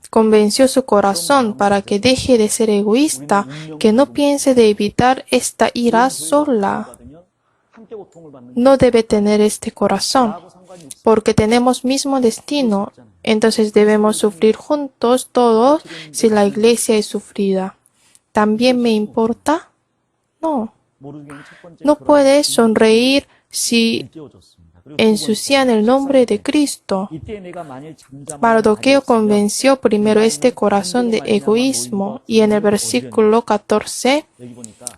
convenció su corazón para que deje de ser egoísta, que no piense de evitar esta ira sola. No debe tener este corazón, porque tenemos mismo destino. Entonces debemos sufrir juntos todos si la iglesia es sufrida. ¿También me importa? No. No puedes sonreír si ensucian el nombre de Cristo. Mardoqueo convenció primero este corazón de egoísmo y en el versículo 14,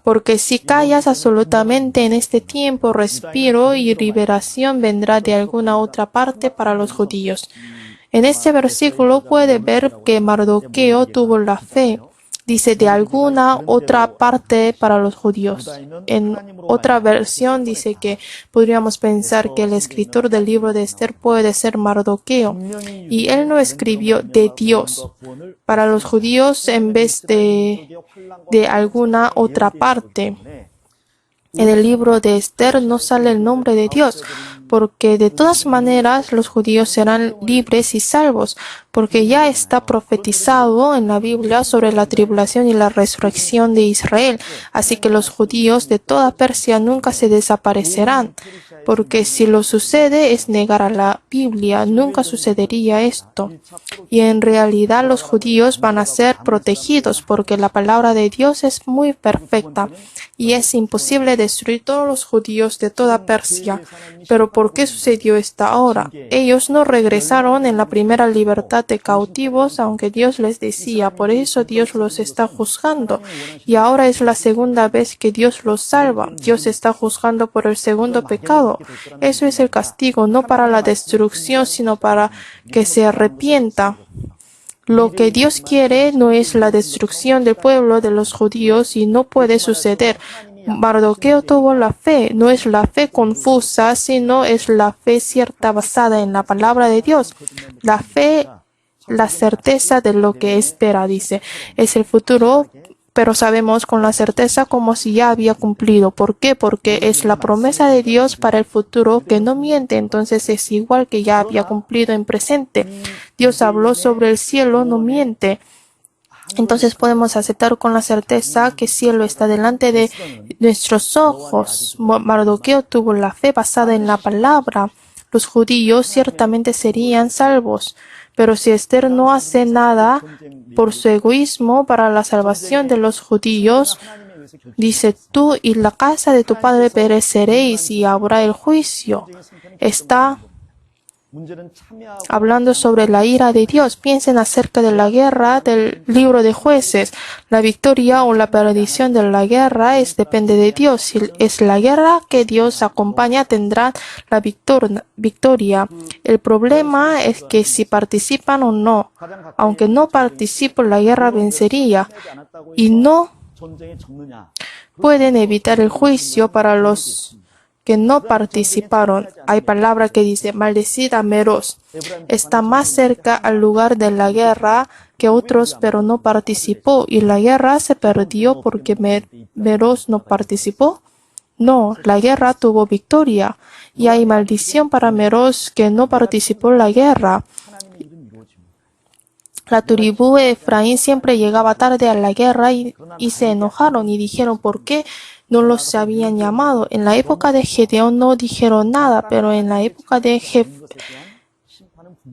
porque si callas absolutamente en este tiempo, respiro y liberación vendrá de alguna otra parte para los judíos. En este versículo puede ver que Mardoqueo tuvo la fe. Dice de alguna otra parte para los judíos. En otra versión dice que podríamos pensar que el escritor del libro de Esther puede ser Mardoqueo. Y él no escribió de Dios para los judíos en vez de alguna otra parte. En el libro de Esther no sale el nombre de Dios, porque de todas maneras los judíos serán libres y salvos, porque ya está profetizado en la Biblia sobre la tribulación y la resurrección de Israel. Así que los judíos de toda Persia nunca se desaparecerán, porque si lo sucede es negar a la Biblia, nunca sucedería esto. Y en realidad los judíos van a ser protegidos, porque la palabra de Dios es muy perfecta. Y es imposible destruir todos los judíos de toda Persia. Pero ¿por qué sucedió esta ahora? Ellos no regresaron en la primera libertad de cautivos, aunque Dios les decía. Por eso Dios los está juzgando. Y ahora es la segunda vez que Dios los salva. Dios está juzgando por el segundo pecado. Eso es el castigo, no para la destrucción, sino para que se arrepienta. Lo que Dios quiere no es la destrucción del pueblo de los judíos y no puede suceder. Mardoqueo tuvo la fe, no es la fe confusa, sino es la fe cierta basada en la palabra de Dios. La fe, la certeza de lo que espera, dice, es el futuro, pero sabemos con la certeza como si ya había cumplido. ¿Por qué? Porque es la promesa de Dios para el futuro que no miente, entonces es igual que ya había cumplido en presente. Dios habló sobre el cielo, no miente. Entonces podemos aceptar con la certeza que el cielo está delante de nuestros ojos. Mardoqueo tuvo la fe basada en la palabra. Los judíos ciertamente serían salvos. Pero si Esther no hace nada por su egoísmo para la salvación de los judíos, dice, tú y la casa de tu padre pereceréis y habrá el juicio. Está hablando sobre la ira de Dios. Piensen acerca de la guerra del libro de Jueces. La victoria o la perdición de la guerra depende de Dios. Si es la guerra que Dios acompaña, tendrán la victoria. El problema es que si participan o no. Aunque no participen, la guerra vencería. Y no pueden evitar el juicio para los que no participaron. Hay palabra que dice, maldecid a Meroz. Está más cerca al lugar de la guerra que otros, pero no participó. ¿Y la guerra se perdió porque Meroz no participó? No, la guerra tuvo victoria. Y hay maldición para Meroz que no participó en la guerra. La tribu de Efraín siempre llegaba tarde a la guerra y se enojaron y dijeron ¿por qué no los habían llamado? En la época de Gedeón no dijeron nada, pero en la época de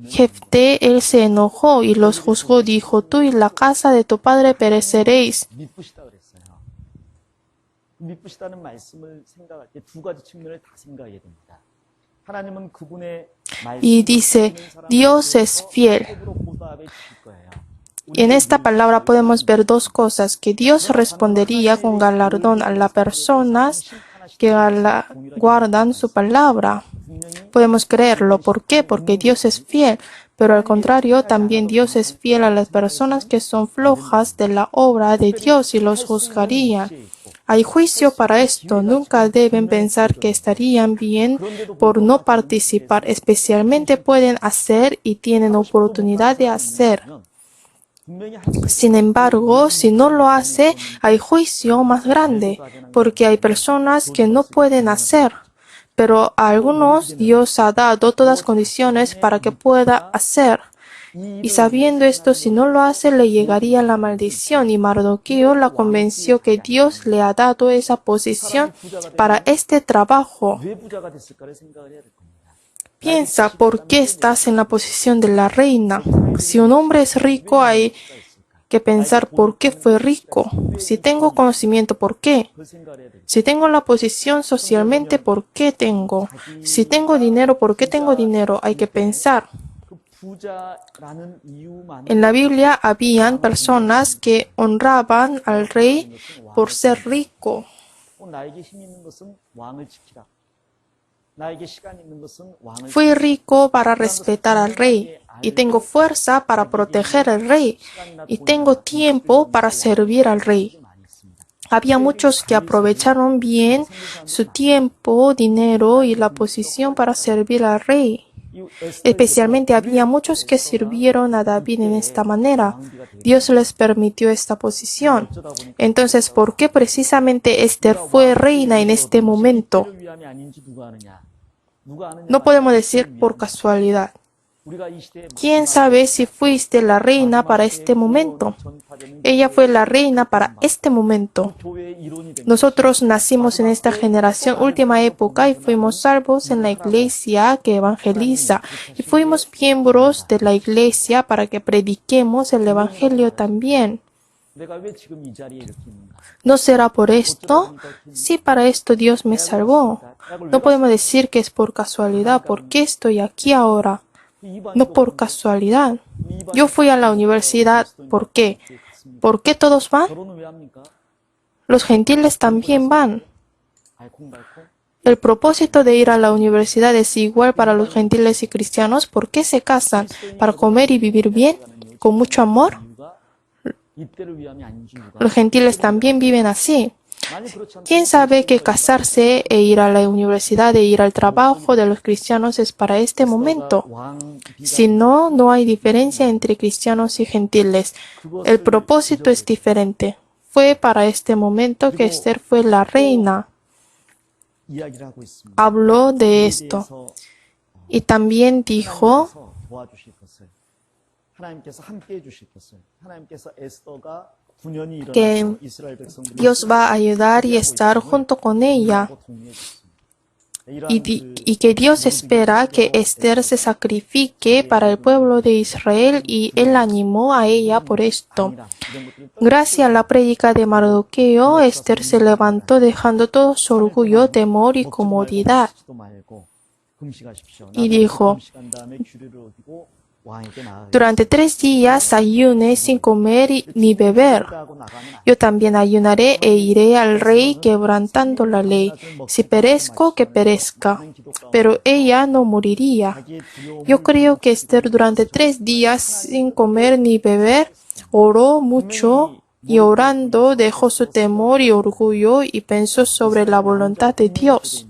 Jefté él se enojó y los juzgó. Dijo, tú y la casa de tu padre pereceréis. 미쁘시다 그랬어요. 미쁘시다는 말씀을 생각할 때 두 가지 측면을 다 생각해야 됩니다. 하나님은 그분의 Y dice, Dios es fiel. Y en esta palabra podemos ver dos cosas, que Dios respondería con galardón a las personas que guardan su palabra. Podemos creerlo. ¿Por qué? Porque Dios es fiel. Pero al contrario, también Dios es fiel a las personas que son flojas de la obra de Dios y los juzgaría. Hay juicio para esto. Nunca deben pensar que estarían bien por no participar. Especialmente pueden hacer y tienen oportunidad de hacer. Sin embargo, si no lo hace, hay juicio más grande, porque hay personas que no pueden hacer. Pero a algunos Dios ha dado todas las condiciones para que pueda hacer. Y sabiendo esto, si no lo hace, le llegaría la maldición. Y Mardoqueo la convenció que Dios le ha dado esa posición para este trabajo. Piensa, ¿por qué estás en la posición de la reina? Si un hombre es rico, hay que pensar por qué fue rico. Si tengo conocimiento, ¿por qué? Si tengo la posición socialmente, ¿por qué tengo? Si tengo dinero, ¿por qué tengo dinero? Hay que pensar. En la Biblia habían personas que honraban al rey por ser rico. Fui rico para respetar al rey y tengo fuerza para proteger al rey y tengo tiempo para servir al rey. Había muchos que aprovecharon bien su tiempo, dinero y la posición para servir al rey. Especialmente había muchos que sirvieron a David en esta manera. Dios les permitió esta posición. Entonces, ¿por qué precisamente Esther fue reina en este momento? No podemos decir por casualidad. ¿Quién sabe si fuiste la reina para este momento? Ella fue la reina para este momento. Nosotros nacimos en esta generación, última época, y fuimos salvos en la iglesia que evangeliza. Y fuimos miembros de la iglesia para que prediquemos el evangelio también. ¿No será por esto? Sí, para esto Dios me salvó. No podemos decir que es por casualidad. ¿Por qué estoy aquí ahora? No por casualidad. Yo fui a la universidad. ¿Por qué? ¿Por qué todos van? Los gentiles también van. El propósito de ir a la universidad es igual para los gentiles y cristianos. ¿Por qué se casan? ¿Para comer y vivir bien? ¿Con mucho amor? Los gentiles también viven así. ¿Quién sabe que casarse e ir a la universidad e ir al trabajo de los cristianos es para este momento? Si no, no hay diferencia entre cristianos y gentiles. El propósito es diferente. Fue para este momento que Esther fue la reina. Habló de esto. Y también dijo que Dios va a ayudar y estar junto con ella. Y que Dios espera que Esther se sacrifique para el pueblo de Israel y él animó a ella por esto. Gracias a la prédica de Mardoqueo, Esther se levantó dejando todo su orgullo, temor y comodidad. Y dijo, durante 3 días ayuné sin comer ni beber. Yo también ayunaré e iré al rey quebrantando la ley. Si perezco, que perezca. Pero ella no moriría. Yo creo que Esther durante 3 días sin comer ni beber oró mucho y orando dejó su temor y orgullo y pensó sobre la voluntad de Dios.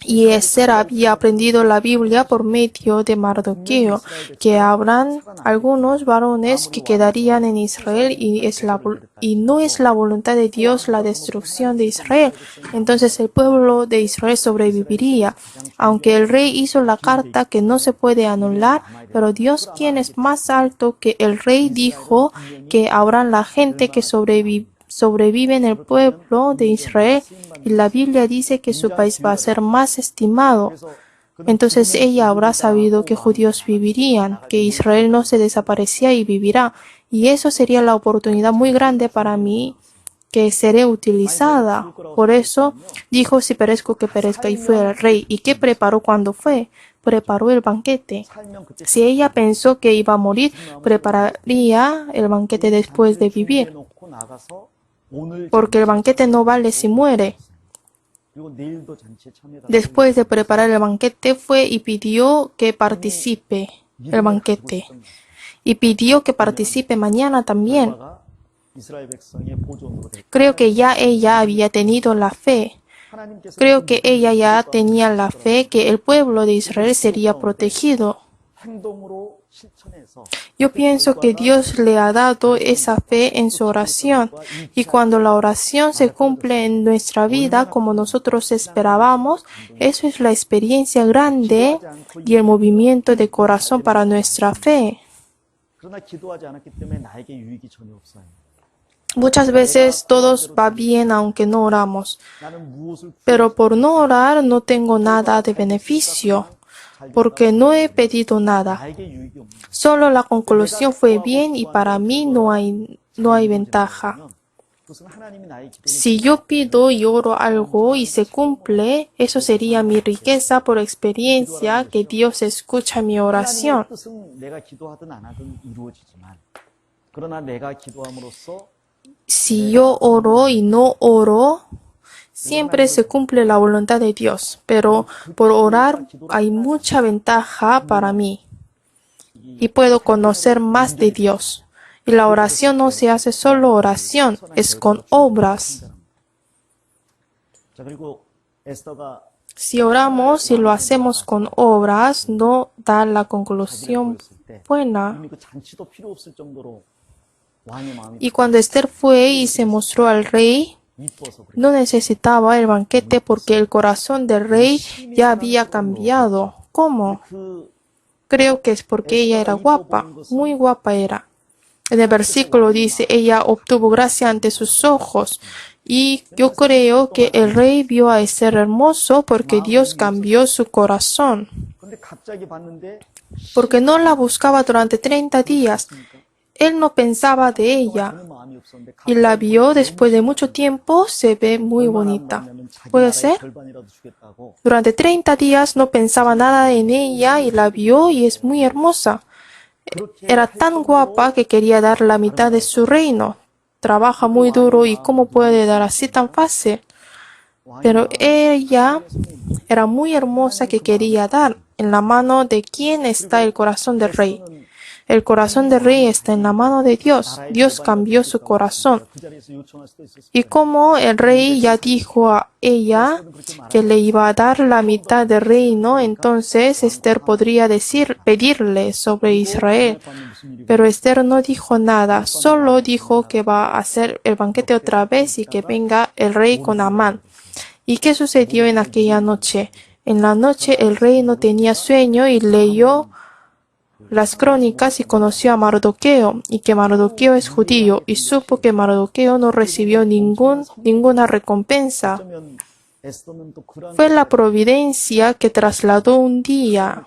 Y Esther había aprendido la Biblia por medio de Mardoqueo, que habrán algunos varones que quedarían en Israel y no es la voluntad de Dios la destrucción de Israel. Entonces el pueblo de Israel sobreviviría. Aunque el rey hizo la carta que no se puede anular, pero Dios, quien es más alto que el rey, dijo que habrá la gente que sobrevive en el pueblo de Israel, y la Biblia dice que su país va a ser más estimado. Entonces ella habrá sabido que judíos vivirían, que Israel no se desaparecía y vivirá. Y eso sería la oportunidad muy grande para mí que seré utilizada. Por eso dijo, si perezco, que perezca, y fue el rey. ¿Y qué preparó cuando fue? Preparó el banquete. Si ella pensó que iba a morir, prepararía el banquete después de vivir, porque el banquete no vale si muere. Después de preparar el banquete fue y pidió que participe el banquete. Y pidió que participe mañana también. Creo que ya ella había tenido la fe. Creo que ella ya tenía la fe que el pueblo de Israel sería protegido. Yo pienso que Dios le ha dado esa fe en su oración, y cuando la oración se cumple en nuestra vida como nosotros esperábamos, eso es la experiencia grande y el movimiento de corazón para nuestra fe. Muchas veces todos va bien aunque no oramos, pero por no orar no tengo nada de beneficio, porque no he pedido nada. Solo la conclusión fue bien y para mí no hay ventaja. Si yo pido y oro algo y se cumple, eso sería mi riqueza por experiencia, que Dios escucha mi oración. Si yo oro y no oro, siempre se cumple la voluntad de Dios, pero por orar hay mucha ventaja para mí y puedo conocer más de Dios. Y la oración no se hace solo oración, es con obras. Si oramos y lo hacemos con obras, no da la conclusión buena. Y cuando Esther fue y se mostró al rey, no necesitaba el banquete porque el corazón del rey ya había cambiado. ¿Cómo? Creo que es porque ella era guapa, muy guapa era. En el versículo dice, ella obtuvo gracia ante sus ojos. Y yo creo que el rey vio a Esther hermoso porque Dios cambió su corazón. Porque no la buscaba durante 30 días. Él no pensaba de ella. Y la vio después de mucho tiempo, se ve muy bonita. ¿Puede ser? Durante 30 días no pensaba nada en ella y la vio y es muy hermosa. Era tan guapa que quería dar la mitad de su reino. Trabaja muy duro y ¿cómo puede dar así tan fácil? Pero ella era muy hermosa que quería dar. En la mano de quién está el corazón del rey. El corazón del rey está en la mano de Dios. Dios cambió su corazón. Y como el rey ya dijo a ella que le iba a dar la mitad del reino, entonces Esther podría pedirle sobre Israel. Pero Esther no dijo nada, solo dijo que va a hacer el banquete otra vez y que venga el rey con Amán. ¿Y qué sucedió en aquella noche? En la noche el rey no tenía sueño y leyó las crónicas y conoció a Mardoqueo, y que Mardoqueo es judío, y supo que Mardoqueo no recibió ninguna recompensa. Fue la providencia que trasladó un día,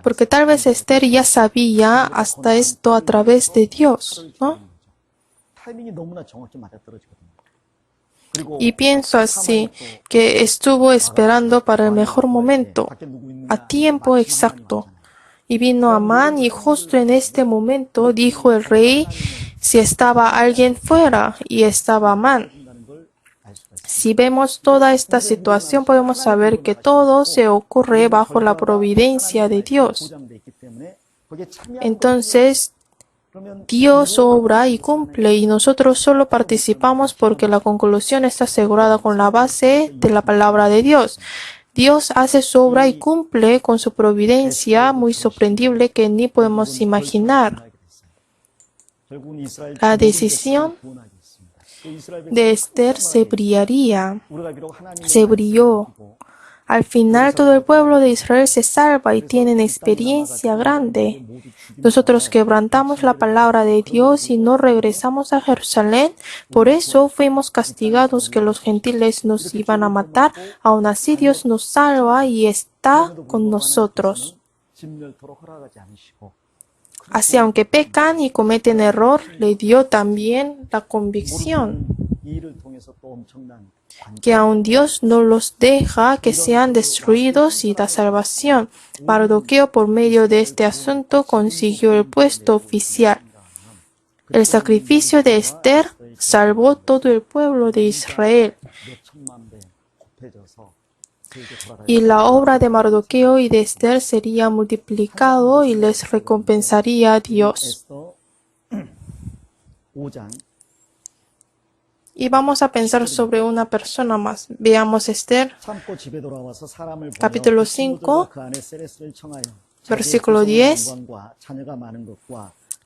porque tal vez Esther ya sabía hasta esto a través de Dios, ¿no? Y pienso así, que estuvo esperando para el mejor momento, a tiempo exacto. Y vino Amán y justo en este momento dijo el rey si estaba alguien fuera, y estaba Amán. Si vemos toda esta situación, podemos saber que todo se ocurre bajo la providencia de Dios. Entonces, Dios obra y cumple y nosotros solo participamos porque la conclusión está asegurada con la base de la palabra de Dios. Dios hace su obra y cumple con su providencia muy sorprendible que ni podemos imaginar. La decisión de Esther se brilló. Al final todo el pueblo de Israel se salva y tienen experiencia grande. Nosotros quebrantamos la palabra de Dios y no regresamos a Jerusalén. Por eso fuimos castigados que los gentiles nos iban a matar. Aún así Dios nos salva y está con nosotros. Así aunque pecan y cometen error, le dio también la convicción que aún Dios no los deja que sean destruidos y da salvación. Mardoqueo por medio de este asunto consiguió el puesto oficial. El sacrificio de Esther salvó todo el pueblo de Israel. Y la obra de Mardoqueo y de Esther sería multiplicado y les recompensaría a Dios. Y vamos a pensar sobre una persona más. Veamos Esther, capítulo 5, versículo 10.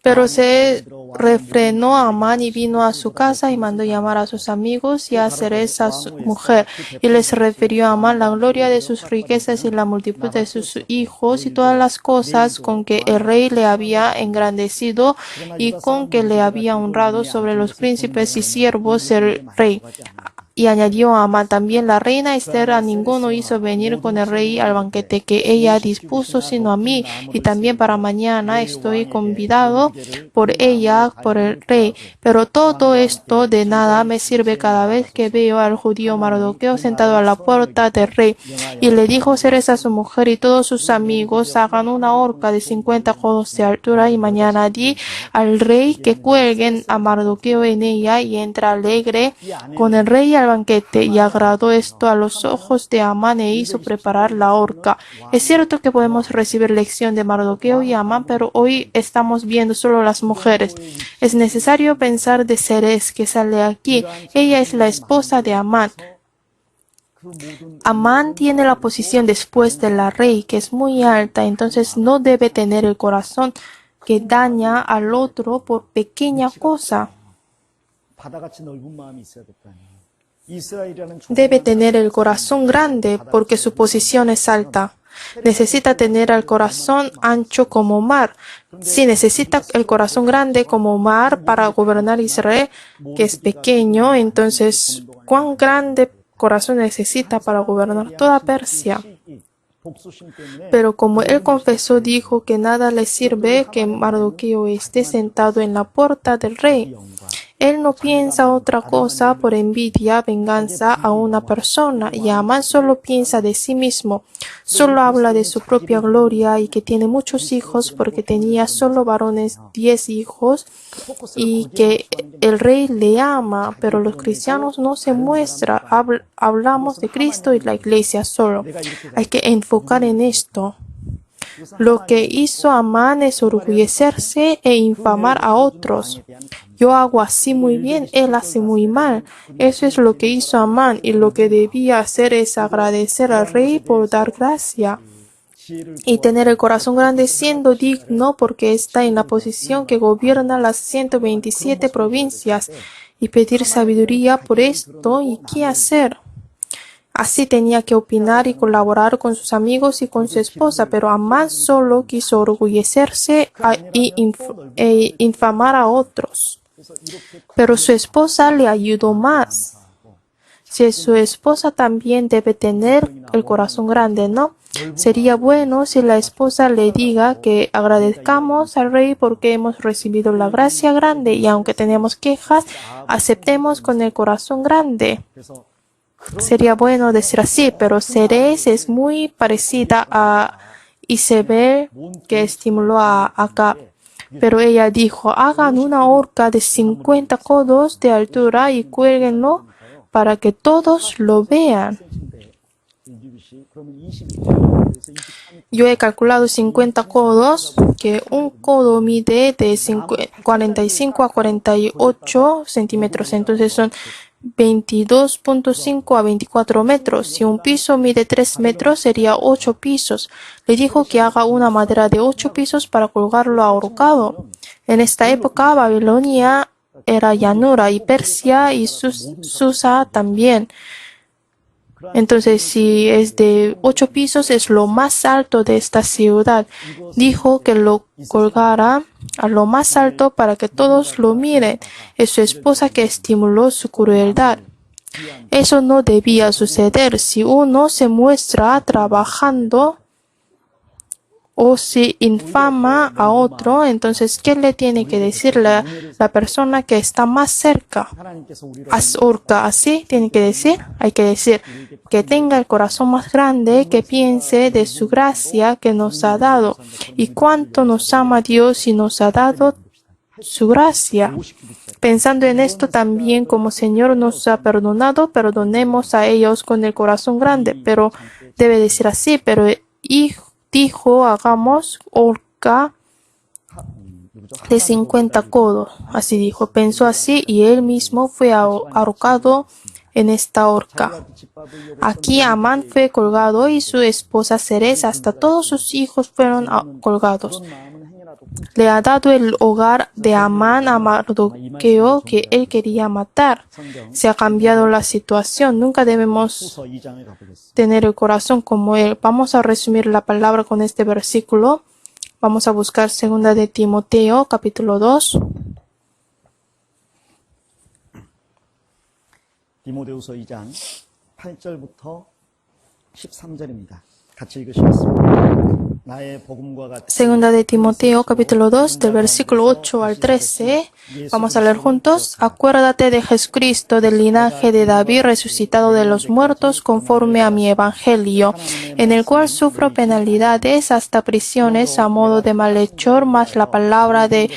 Pero se refrenó Amán y vino a su casa y mandó llamar a sus amigos y a Ceresa su mujer. Y les refirió a Amán la gloria de sus riquezas y la multitud de sus hijos y todas las cosas con que el rey le había engrandecido y con que le había honrado sobre los príncipes y siervos del rey. Y añadió a Amán también la reina Esther a ninguno hizo venir con el rey al banquete que ella dispuso sino a mí, y también para mañana estoy convidado por ella por el rey. Pero todo esto de nada me sirve cada vez que veo al judío Mardoqueo sentado a la puerta del rey. Y le dijo Ceresa a su mujer y todos sus amigos hagan una horca de 50 codos de altura y mañana di al rey que cuelguen a Mardoqueo en ella y entra alegre con el rey al banquete. Y agradó esto a los ojos de Amán e hizo preparar la horca. Es cierto que podemos recibir lección de Mardoqueo y Amán, pero hoy estamos viendo solo las mujeres. Es necesario pensar de Ceres que sale aquí. Ella es la esposa de Amán. Amán tiene la posición después de la rey, que es muy alta, entonces no debe tener el corazón que daña al otro por pequeña cosa. Debe tener el corazón grande porque su posición es alta. Necesita tener el corazón ancho como mar. Si necesita el corazón grande como mar para gobernar Israel, que es pequeño, entonces, ¿cuán grande corazón necesita para gobernar toda Persia? Pero como él confesó, dijo que nada le sirve que Mardoqueo esté sentado en la puerta del rey. Él no piensa otra cosa por envidia, venganza a una persona, y Amán solo piensa de sí mismo. Solo habla de su propia gloria y que tiene muchos hijos porque tenía solo varones 10 hijos y que el rey le ama, pero los cristianos no se muestran. Hablamos de Cristo y la iglesia solo. Hay que enfocar en esto. Lo que hizo Amán es orgullecerse e infamar a otros. Yo hago así muy bien, él hace muy mal. Eso es lo que hizo Amán, y lo que debía hacer es agradecer al rey por dar gracia y tener el corazón grande siendo digno porque está en la posición que gobierna las 127 provincias y pedir sabiduría por esto y qué hacer. Así tenía que opinar y colaborar con sus amigos y con su esposa, pero Amán solo quiso orgullecerse e infamar a otros. Pero su esposa le ayudó más. Si su esposa también debe tener el corazón grande, ¿no? Sería bueno si la esposa le diga que agradezcamos al rey porque hemos recibido la gracia grande y aunque tenemos quejas, aceptemos con el corazón grande. Sería bueno decir así, pero Ceres es muy parecida a Isabel que estimuló a Acab. Pero ella dijo, hagan una horca de 50 codos de altura y cuélguenlo para que todos lo vean. Yo he calculado 50 codos, que un codo mide de 45 a 48 centímetros, entonces son 22.5 a 24 metros. Si un piso mide 3 metros, sería 8 pisos. Le dijo que haga una madera de 8 pisos para colgarlo ahorcado. En esta época, Babilonia era llanura y Persia y Susa también. Entonces, si es de 8 pisos, es lo más alto de esta ciudad. Dijo que lo colgara a lo más alto para que todos lo miren. Es su esposa que estimuló su crueldad. Eso no debía suceder. Si uno se muestra trabajando o si infama a otro, entonces, ¿qué le tiene que decir la persona que está más cerca? Ahorca, así tiene que decir. Hay que decir que tenga el corazón más grande, que piense de su gracia que nos ha dado y cuánto nos ama Dios y nos ha dado su gracia. Pensando en esto también, como Señor nos ha perdonado, perdonemos a ellos con el corazón grande. Pero debe decir así, pero dijo, hagamos horca de 50 codos. Así dijo, pensó así y él mismo fue ahorcado en esta horca. Aquí Amán fue colgado y su esposa Zeres, hasta todos sus hijos fueron colgados. Le ha dado el hogar de Amán a Mardoqueo, que él quería matar. Se ha cambiado la situación. Nunca debemos tener el corazón como él. Vamos a resumir la palabra con este versículo. Vamos a buscar 2 de Timoteo, capítulo 2. 디모데후서 2장 8절부터 13절입니다. 같이 읽으시겠습니다. Segunda de Timoteo, capítulo 2, del versículo 8 al 13. Vamos a leer juntos. Acuérdate de Jesucristo, del linaje de David, resucitado de los muertos, conforme a mi evangelio, en el cual sufro penalidades hasta prisiones a modo de malhechor, mas la palabra de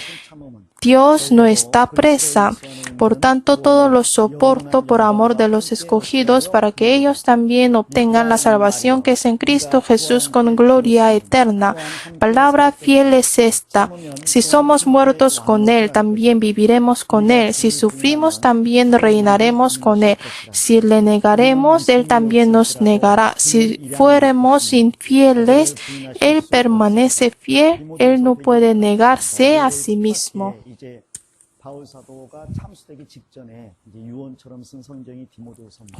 Dios no está presa. Por tanto, todo lo soporto por amor de los escogidos, para que ellos también obtengan la salvación que es en Cristo Jesús con gloria eterna. Palabra fiel es esta: si somos muertos con Él, también viviremos con Él. Si sufrimos, también reinaremos con Él. Si le negaremos, Él también nos negará. Si fuéramos infieles, Él permanece fiel. Él no puede negarse a sí mismo.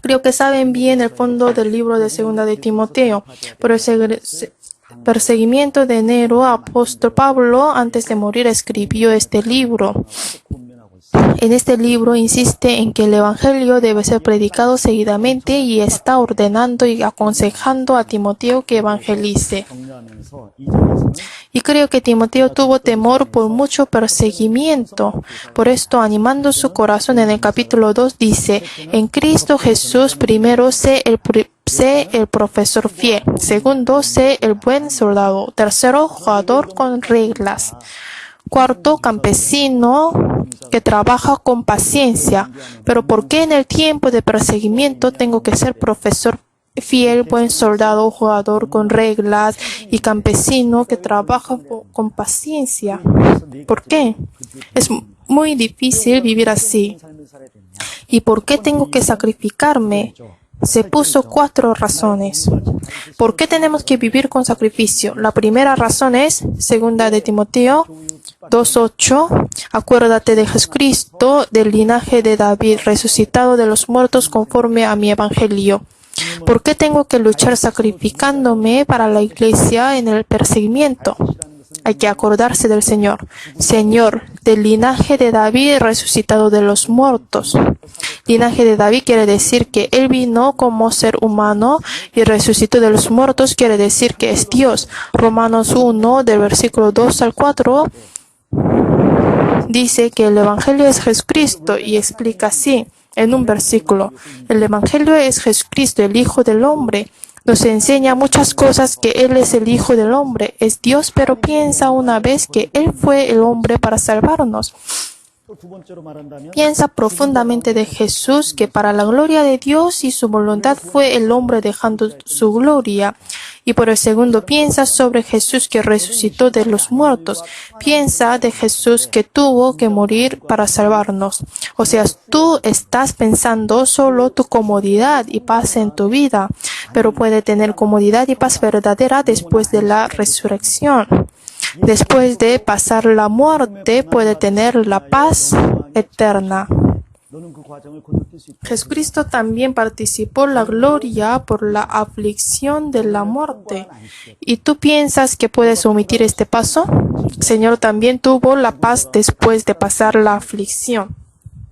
Creo que saben bien el fondo del libro de 2 de Timoteo. Por el perseguimiento de Nero, apóstol Pablo, antes de morir, escribió este libro. En este libro insiste en que el Evangelio debe ser predicado seguidamente y está ordenando y aconsejando a Timoteo que evangelice. Y creo que Timoteo tuvo temor por mucho perseguimiento. Por esto, animando su corazón, en el capítulo 2 dice: en Cristo Jesús, primero sé el profesor fiel. Segundo, sé el buen soldado. Tercero, jugador con reglas. Cuarto, campesino que trabaja con paciencia. Pero ¿por qué en el tiempo de perseguimiento tengo que ser profesor fiel, buen soldado, jugador con reglas y campesino que trabaja con paciencia? ¿Por qué? Es muy difícil vivir así. ¿Y por qué tengo que sacrificarme? Se puso 4 razones. ¿Por qué tenemos que vivir con sacrificio? La primera razón es, 2 de Timoteo 2:8, acuérdate de Jesucristo, del linaje de David, resucitado de los muertos conforme a mi evangelio. ¿Por qué tengo que luchar sacrificándome para la iglesia en el perseguimiento? Hay que acordarse del Señor. Señor, del linaje de David, resucitado de los muertos. Linaje de David quiere decir que Él vino como ser humano y resucitó de los muertos quiere decir que es Dios. Romanos 1, del versículo 2 al 4, dice que el Evangelio es Jesucristo y explica así en un versículo: el Evangelio es Jesucristo, el Hijo del Hombre. Nos enseña muchas cosas que Él es el Hijo del Hombre, es Dios, pero piensa una vez que Él fue el hombre para salvarnos. 또 두 번째로 말한다면 Piensa profundamente de Jesús, que para la gloria de Dios y su voluntad fue el hombre dejando su gloria. Y por el segundo, piensa sobre Jesús que resucitó de los muertos. Piensa de Jesús que tuvo que morir para salvarnos. O sea, tú estás pensando solo tu comodidad y paz en tu vida, pero puede tener comodidad y paz verdadera después de la resurrección. Después de pasar la muerte, puede tener la paz eterna. 너는 그 과정을 건너뛸 수 있다. Jesucristo también participó la gloria por la aflicción de la muerte. ¿Y tú piensas que puedes omitir este paso? Señor también tuvo la paz después de pasar la aflicción.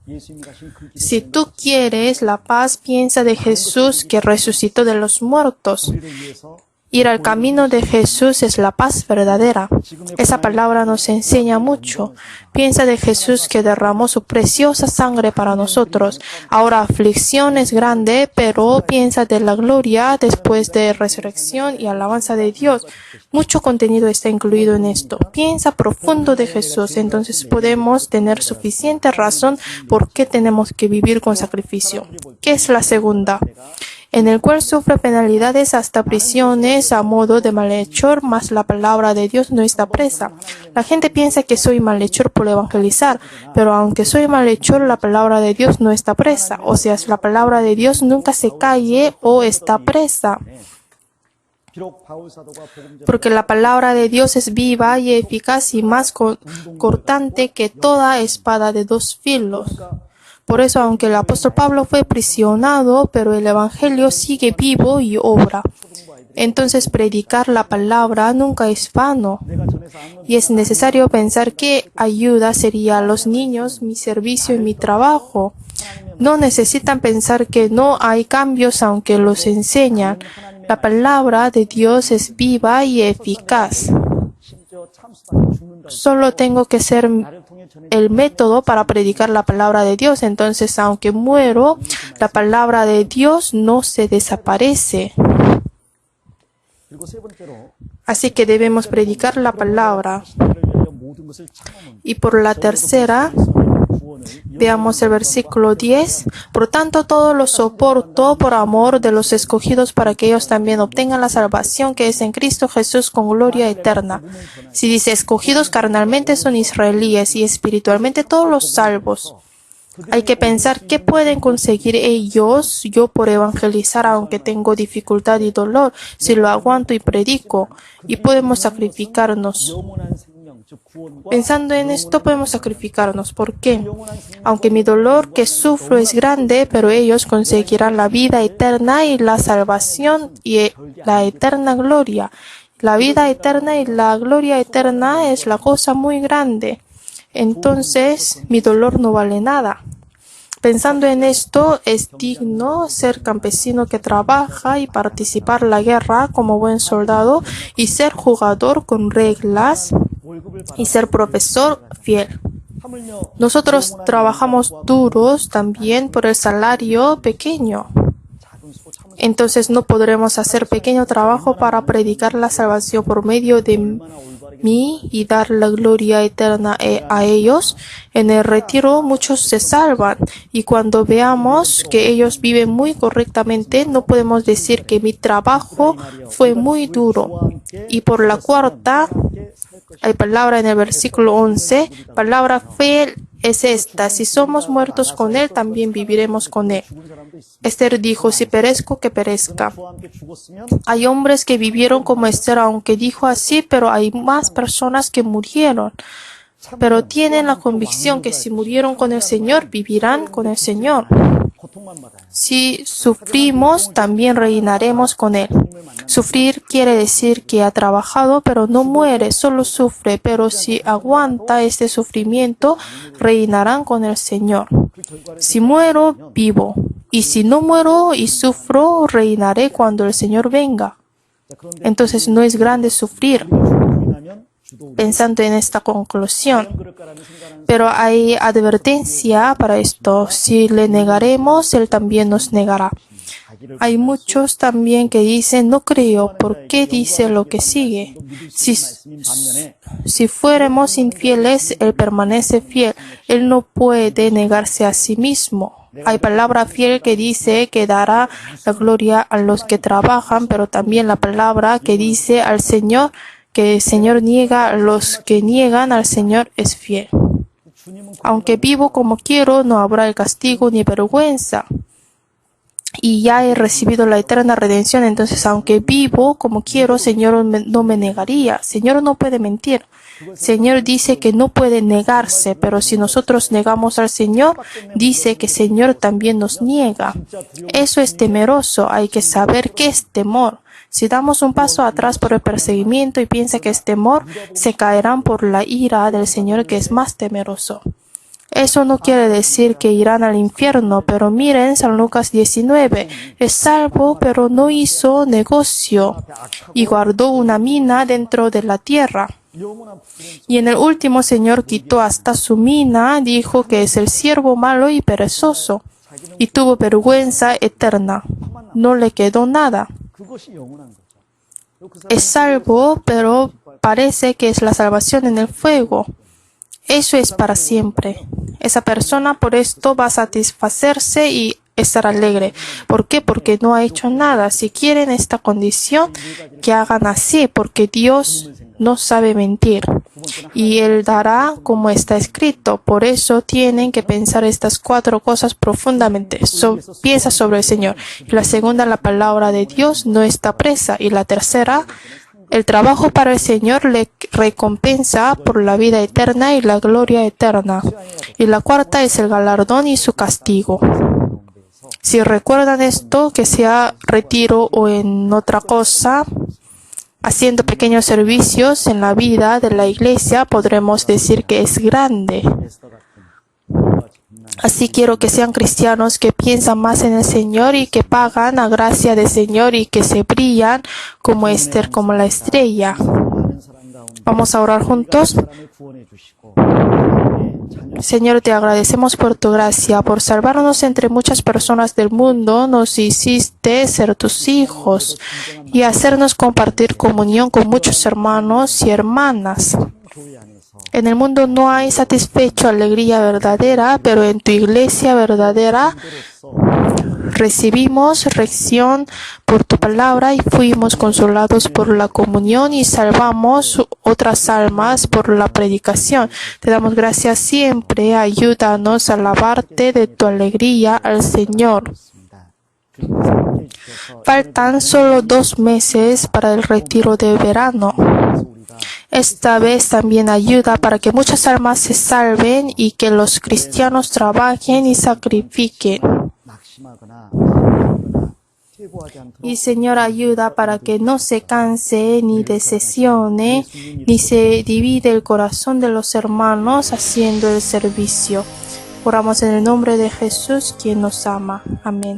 예수님이 가신 그 길, Si tú quieres la paz, piensa de Jesús que resucitó de los muertos. 우리를 위해서 Ir al camino de Jesús es la paz verdadera. Esa palabra nos enseña mucho. Piensa de Jesús que derramó su preciosa sangre para nosotros. Ahora aflicción es grande, pero piensa de la gloria después de resurrección y alabanza de Dios. Mucho contenido está incluido en esto. Piensa profundo de Jesús, entonces podemos tener suficiente razón por qué tenemos que vivir con sacrificio. ¿Qué es la segunda? En el cual sufre penalidades hasta prisiones a modo de malhechor, mas la palabra de Dios no está presa. La gente piensa que soy malhechor por evangelizar, pero aunque soy malhechor, la palabra de Dios no está presa. O sea, la palabra de Dios nunca se calle o está presa. 비록 바울 사도가 복음 전 Porque la palabra de Dios es viva y eficaz y más cortante que toda espada de dos filos. Por eso, aunque el apóstol Pablo fue prisionado, pero el evangelio sigue vivo y obra. Entonces, predicar la palabra nunca es vano. 내가 전에서 안론 Y es necesario pensar qué ayuda sería a los niños, mi servicio y mi trabajo. No necesitan pensar que no hay cambios aunque los enseñan. La palabra de Dios es viva y eficaz. 심지어 참수당해 죽는다. Solo tengo que ser 나를 통해 전해 el método para predicar la palabra de Dios. Entonces, aunque muero, la palabra de Dios no se desaparece. 그리고 세 번째로 Así que debemos predicar la palabra. 나를 위하여 모든 것을 참아놓은 Y por la tercera, 구원을 veamos el versículo 10. Por tanto, todo lo soporto por amor de los escogidos para que ellos también obtengan la salvación que es en Cristo Jesús con gloria eterna. Si dice escogidos carnalmente son israelíes y espiritualmente todos los salvos. Hay que pensar qué pueden conseguir ellos, yo por evangelizar aunque tengo dificultad y dolor, si lo aguanto y predico, y podemos sacrificarnos. 영원한 생명 즉 구원과 Pensando en esto podemos sacrificarnos. ¿Por qué? Aunque mi dolor que sufro es grande, pero ellos conseguirán la vida eterna y la salvación y la eterna gloria. La vida eterna y la gloria eterna es la cosa muy grande. Entonces, mi dolor no vale nada. Pensando en esto, es digno ser campesino que trabaja y participar en la guerra como buen soldado y ser jugador con reglas 월급을 받아 y ser profesor fiel. 하물며 Nosotros trabajamos duros también por el salario pequeño. 작은 수고 참으 Entonces no podremos hacer pequeño trabajo para predicar la salvación por medio de 얼마나 올바르게 mí y dar la gloria eterna a ellos. En el retiro muchos se salvan y cuando veamos que ellos viven muy correctamente no podemos decir que mi trabajo fue muy duro. Y por la cuarta, hay palabra en el versículo 11, palabra fe es esta: si somos muertos con Él, también viviremos con Él. 죽은 사람도 있습니다. Esther dijo, si perezco, que perezca. 저와 함께 죽었으면 Hay hombres que vivieron como Esther, aunque dijo así, pero hay más personas que murieron. Pero tienen la convicción que si murieron con el Señor, vivirán con el Señor. 고통만 받아요. Si sufrimos, también reinaremos con Él. Sufrir quiere decir que ha trabajado, pero no muere, solo sufre. Pero si aguanta este sufrimiento, reinarán con el Señor. 그 결과를 Si muero, vivo. Y si no muero y sufro, reinaré cuando el Señor venga. 자, 그런데 Entonces no es grande sufrir, 인하면 주도 pensando en esta conclusión. 그럴까라는 생각하는 Pero hay advertencia para esto. Si le negaremos, Él también nos negará. Hay muchos también que dicen, no creo, ¿por qué dice lo que sigue? Si fuéramos infieles, Él permanece fiel. Él no puede negarse a sí mismo. Hay palabra fiel que dice que dará la gloria a los que trabajan, pero también la palabra que dice al Señor, que el Señor niega a los que niegan al Señor es fiel. Aunque vivo como quiero, no habrá el castigo ni vergüenza. Y ya he recibido la eterna redención, entonces aunque vivo como quiero, Señor no me negaría. Señor no puede mentir. Señor dice que no puede negarse, pero si nosotros negamos al Señor, dice que Señor también nos niega. Eso es temeroso, hay que saber qué es temor. Si damos un paso atrás por el perseguimiento y piensa que es temor, se caerán por la ira del Señor que es más temeroso. Eso no quiere decir que irán al infierno, pero miren San Lucas 19. Es salvo, pero no hizo negocio y guardó una mina dentro de la tierra. Y en el último Señor quitó hasta su mina, dijo que es el siervo malo y perezoso, y tuvo vergüenza eterna. No le quedó nada. Es salvo, pero parece que es la salvación en el fuego. Eso es para siempre. Esa persona por esto va a satisfacerse y estar alegre. ¿Por qué? Porque no ha hecho nada. Si quieren esta condición, que hagan así, porque Dios no sabe mentir. Y Él dará como está escrito. Por eso tienen que pensar estas 4 cosas profundamente. Piensa sobre el Señor. Y la segunda, la palabra de Dios no está presa. Y la tercera, el trabajo para el Señor le recompensa por la vida eterna y la gloria eterna. Y la cuarta es el galardón y su castigo. Si recuerdan esto, que sea retiro o en otra cosa, haciendo pequeños servicios en la vida de la iglesia, podremos decir que es grande. Así quiero que sean cristianos que piensan más en el Señor y que pagan a gracia del Señor y que se brillan como Esther, como la estrella. Vamos a orar juntos. Señor, te agradecemos por tu gracia, por salvarnos entre muchas personas del mundo. Nos hiciste ser tus hijos y hacernos compartir comunión con muchos hermanos y hermanas. En el mundo no hay satisfecho alegría verdadera, pero en tu iglesia verdadera recibimos rección por tu palabra y fuimos consolados por la comunión y salvamos otras almas por la predicación. Te damos gracias siempre. Ayúdanos a alabarte de tu alegría al Señor. Faltan solo 2 meses para el retiro de verano. Esta vez también ayuda para que muchas almas se salven y que los cristianos trabajen y sacrifiquen. Y Señor, ayuda para que no se canse ni decepcione ni se divide el corazón de los hermanos haciendo el servicio. Oramos en el nombre de Jesús, quien nos ama. Amén.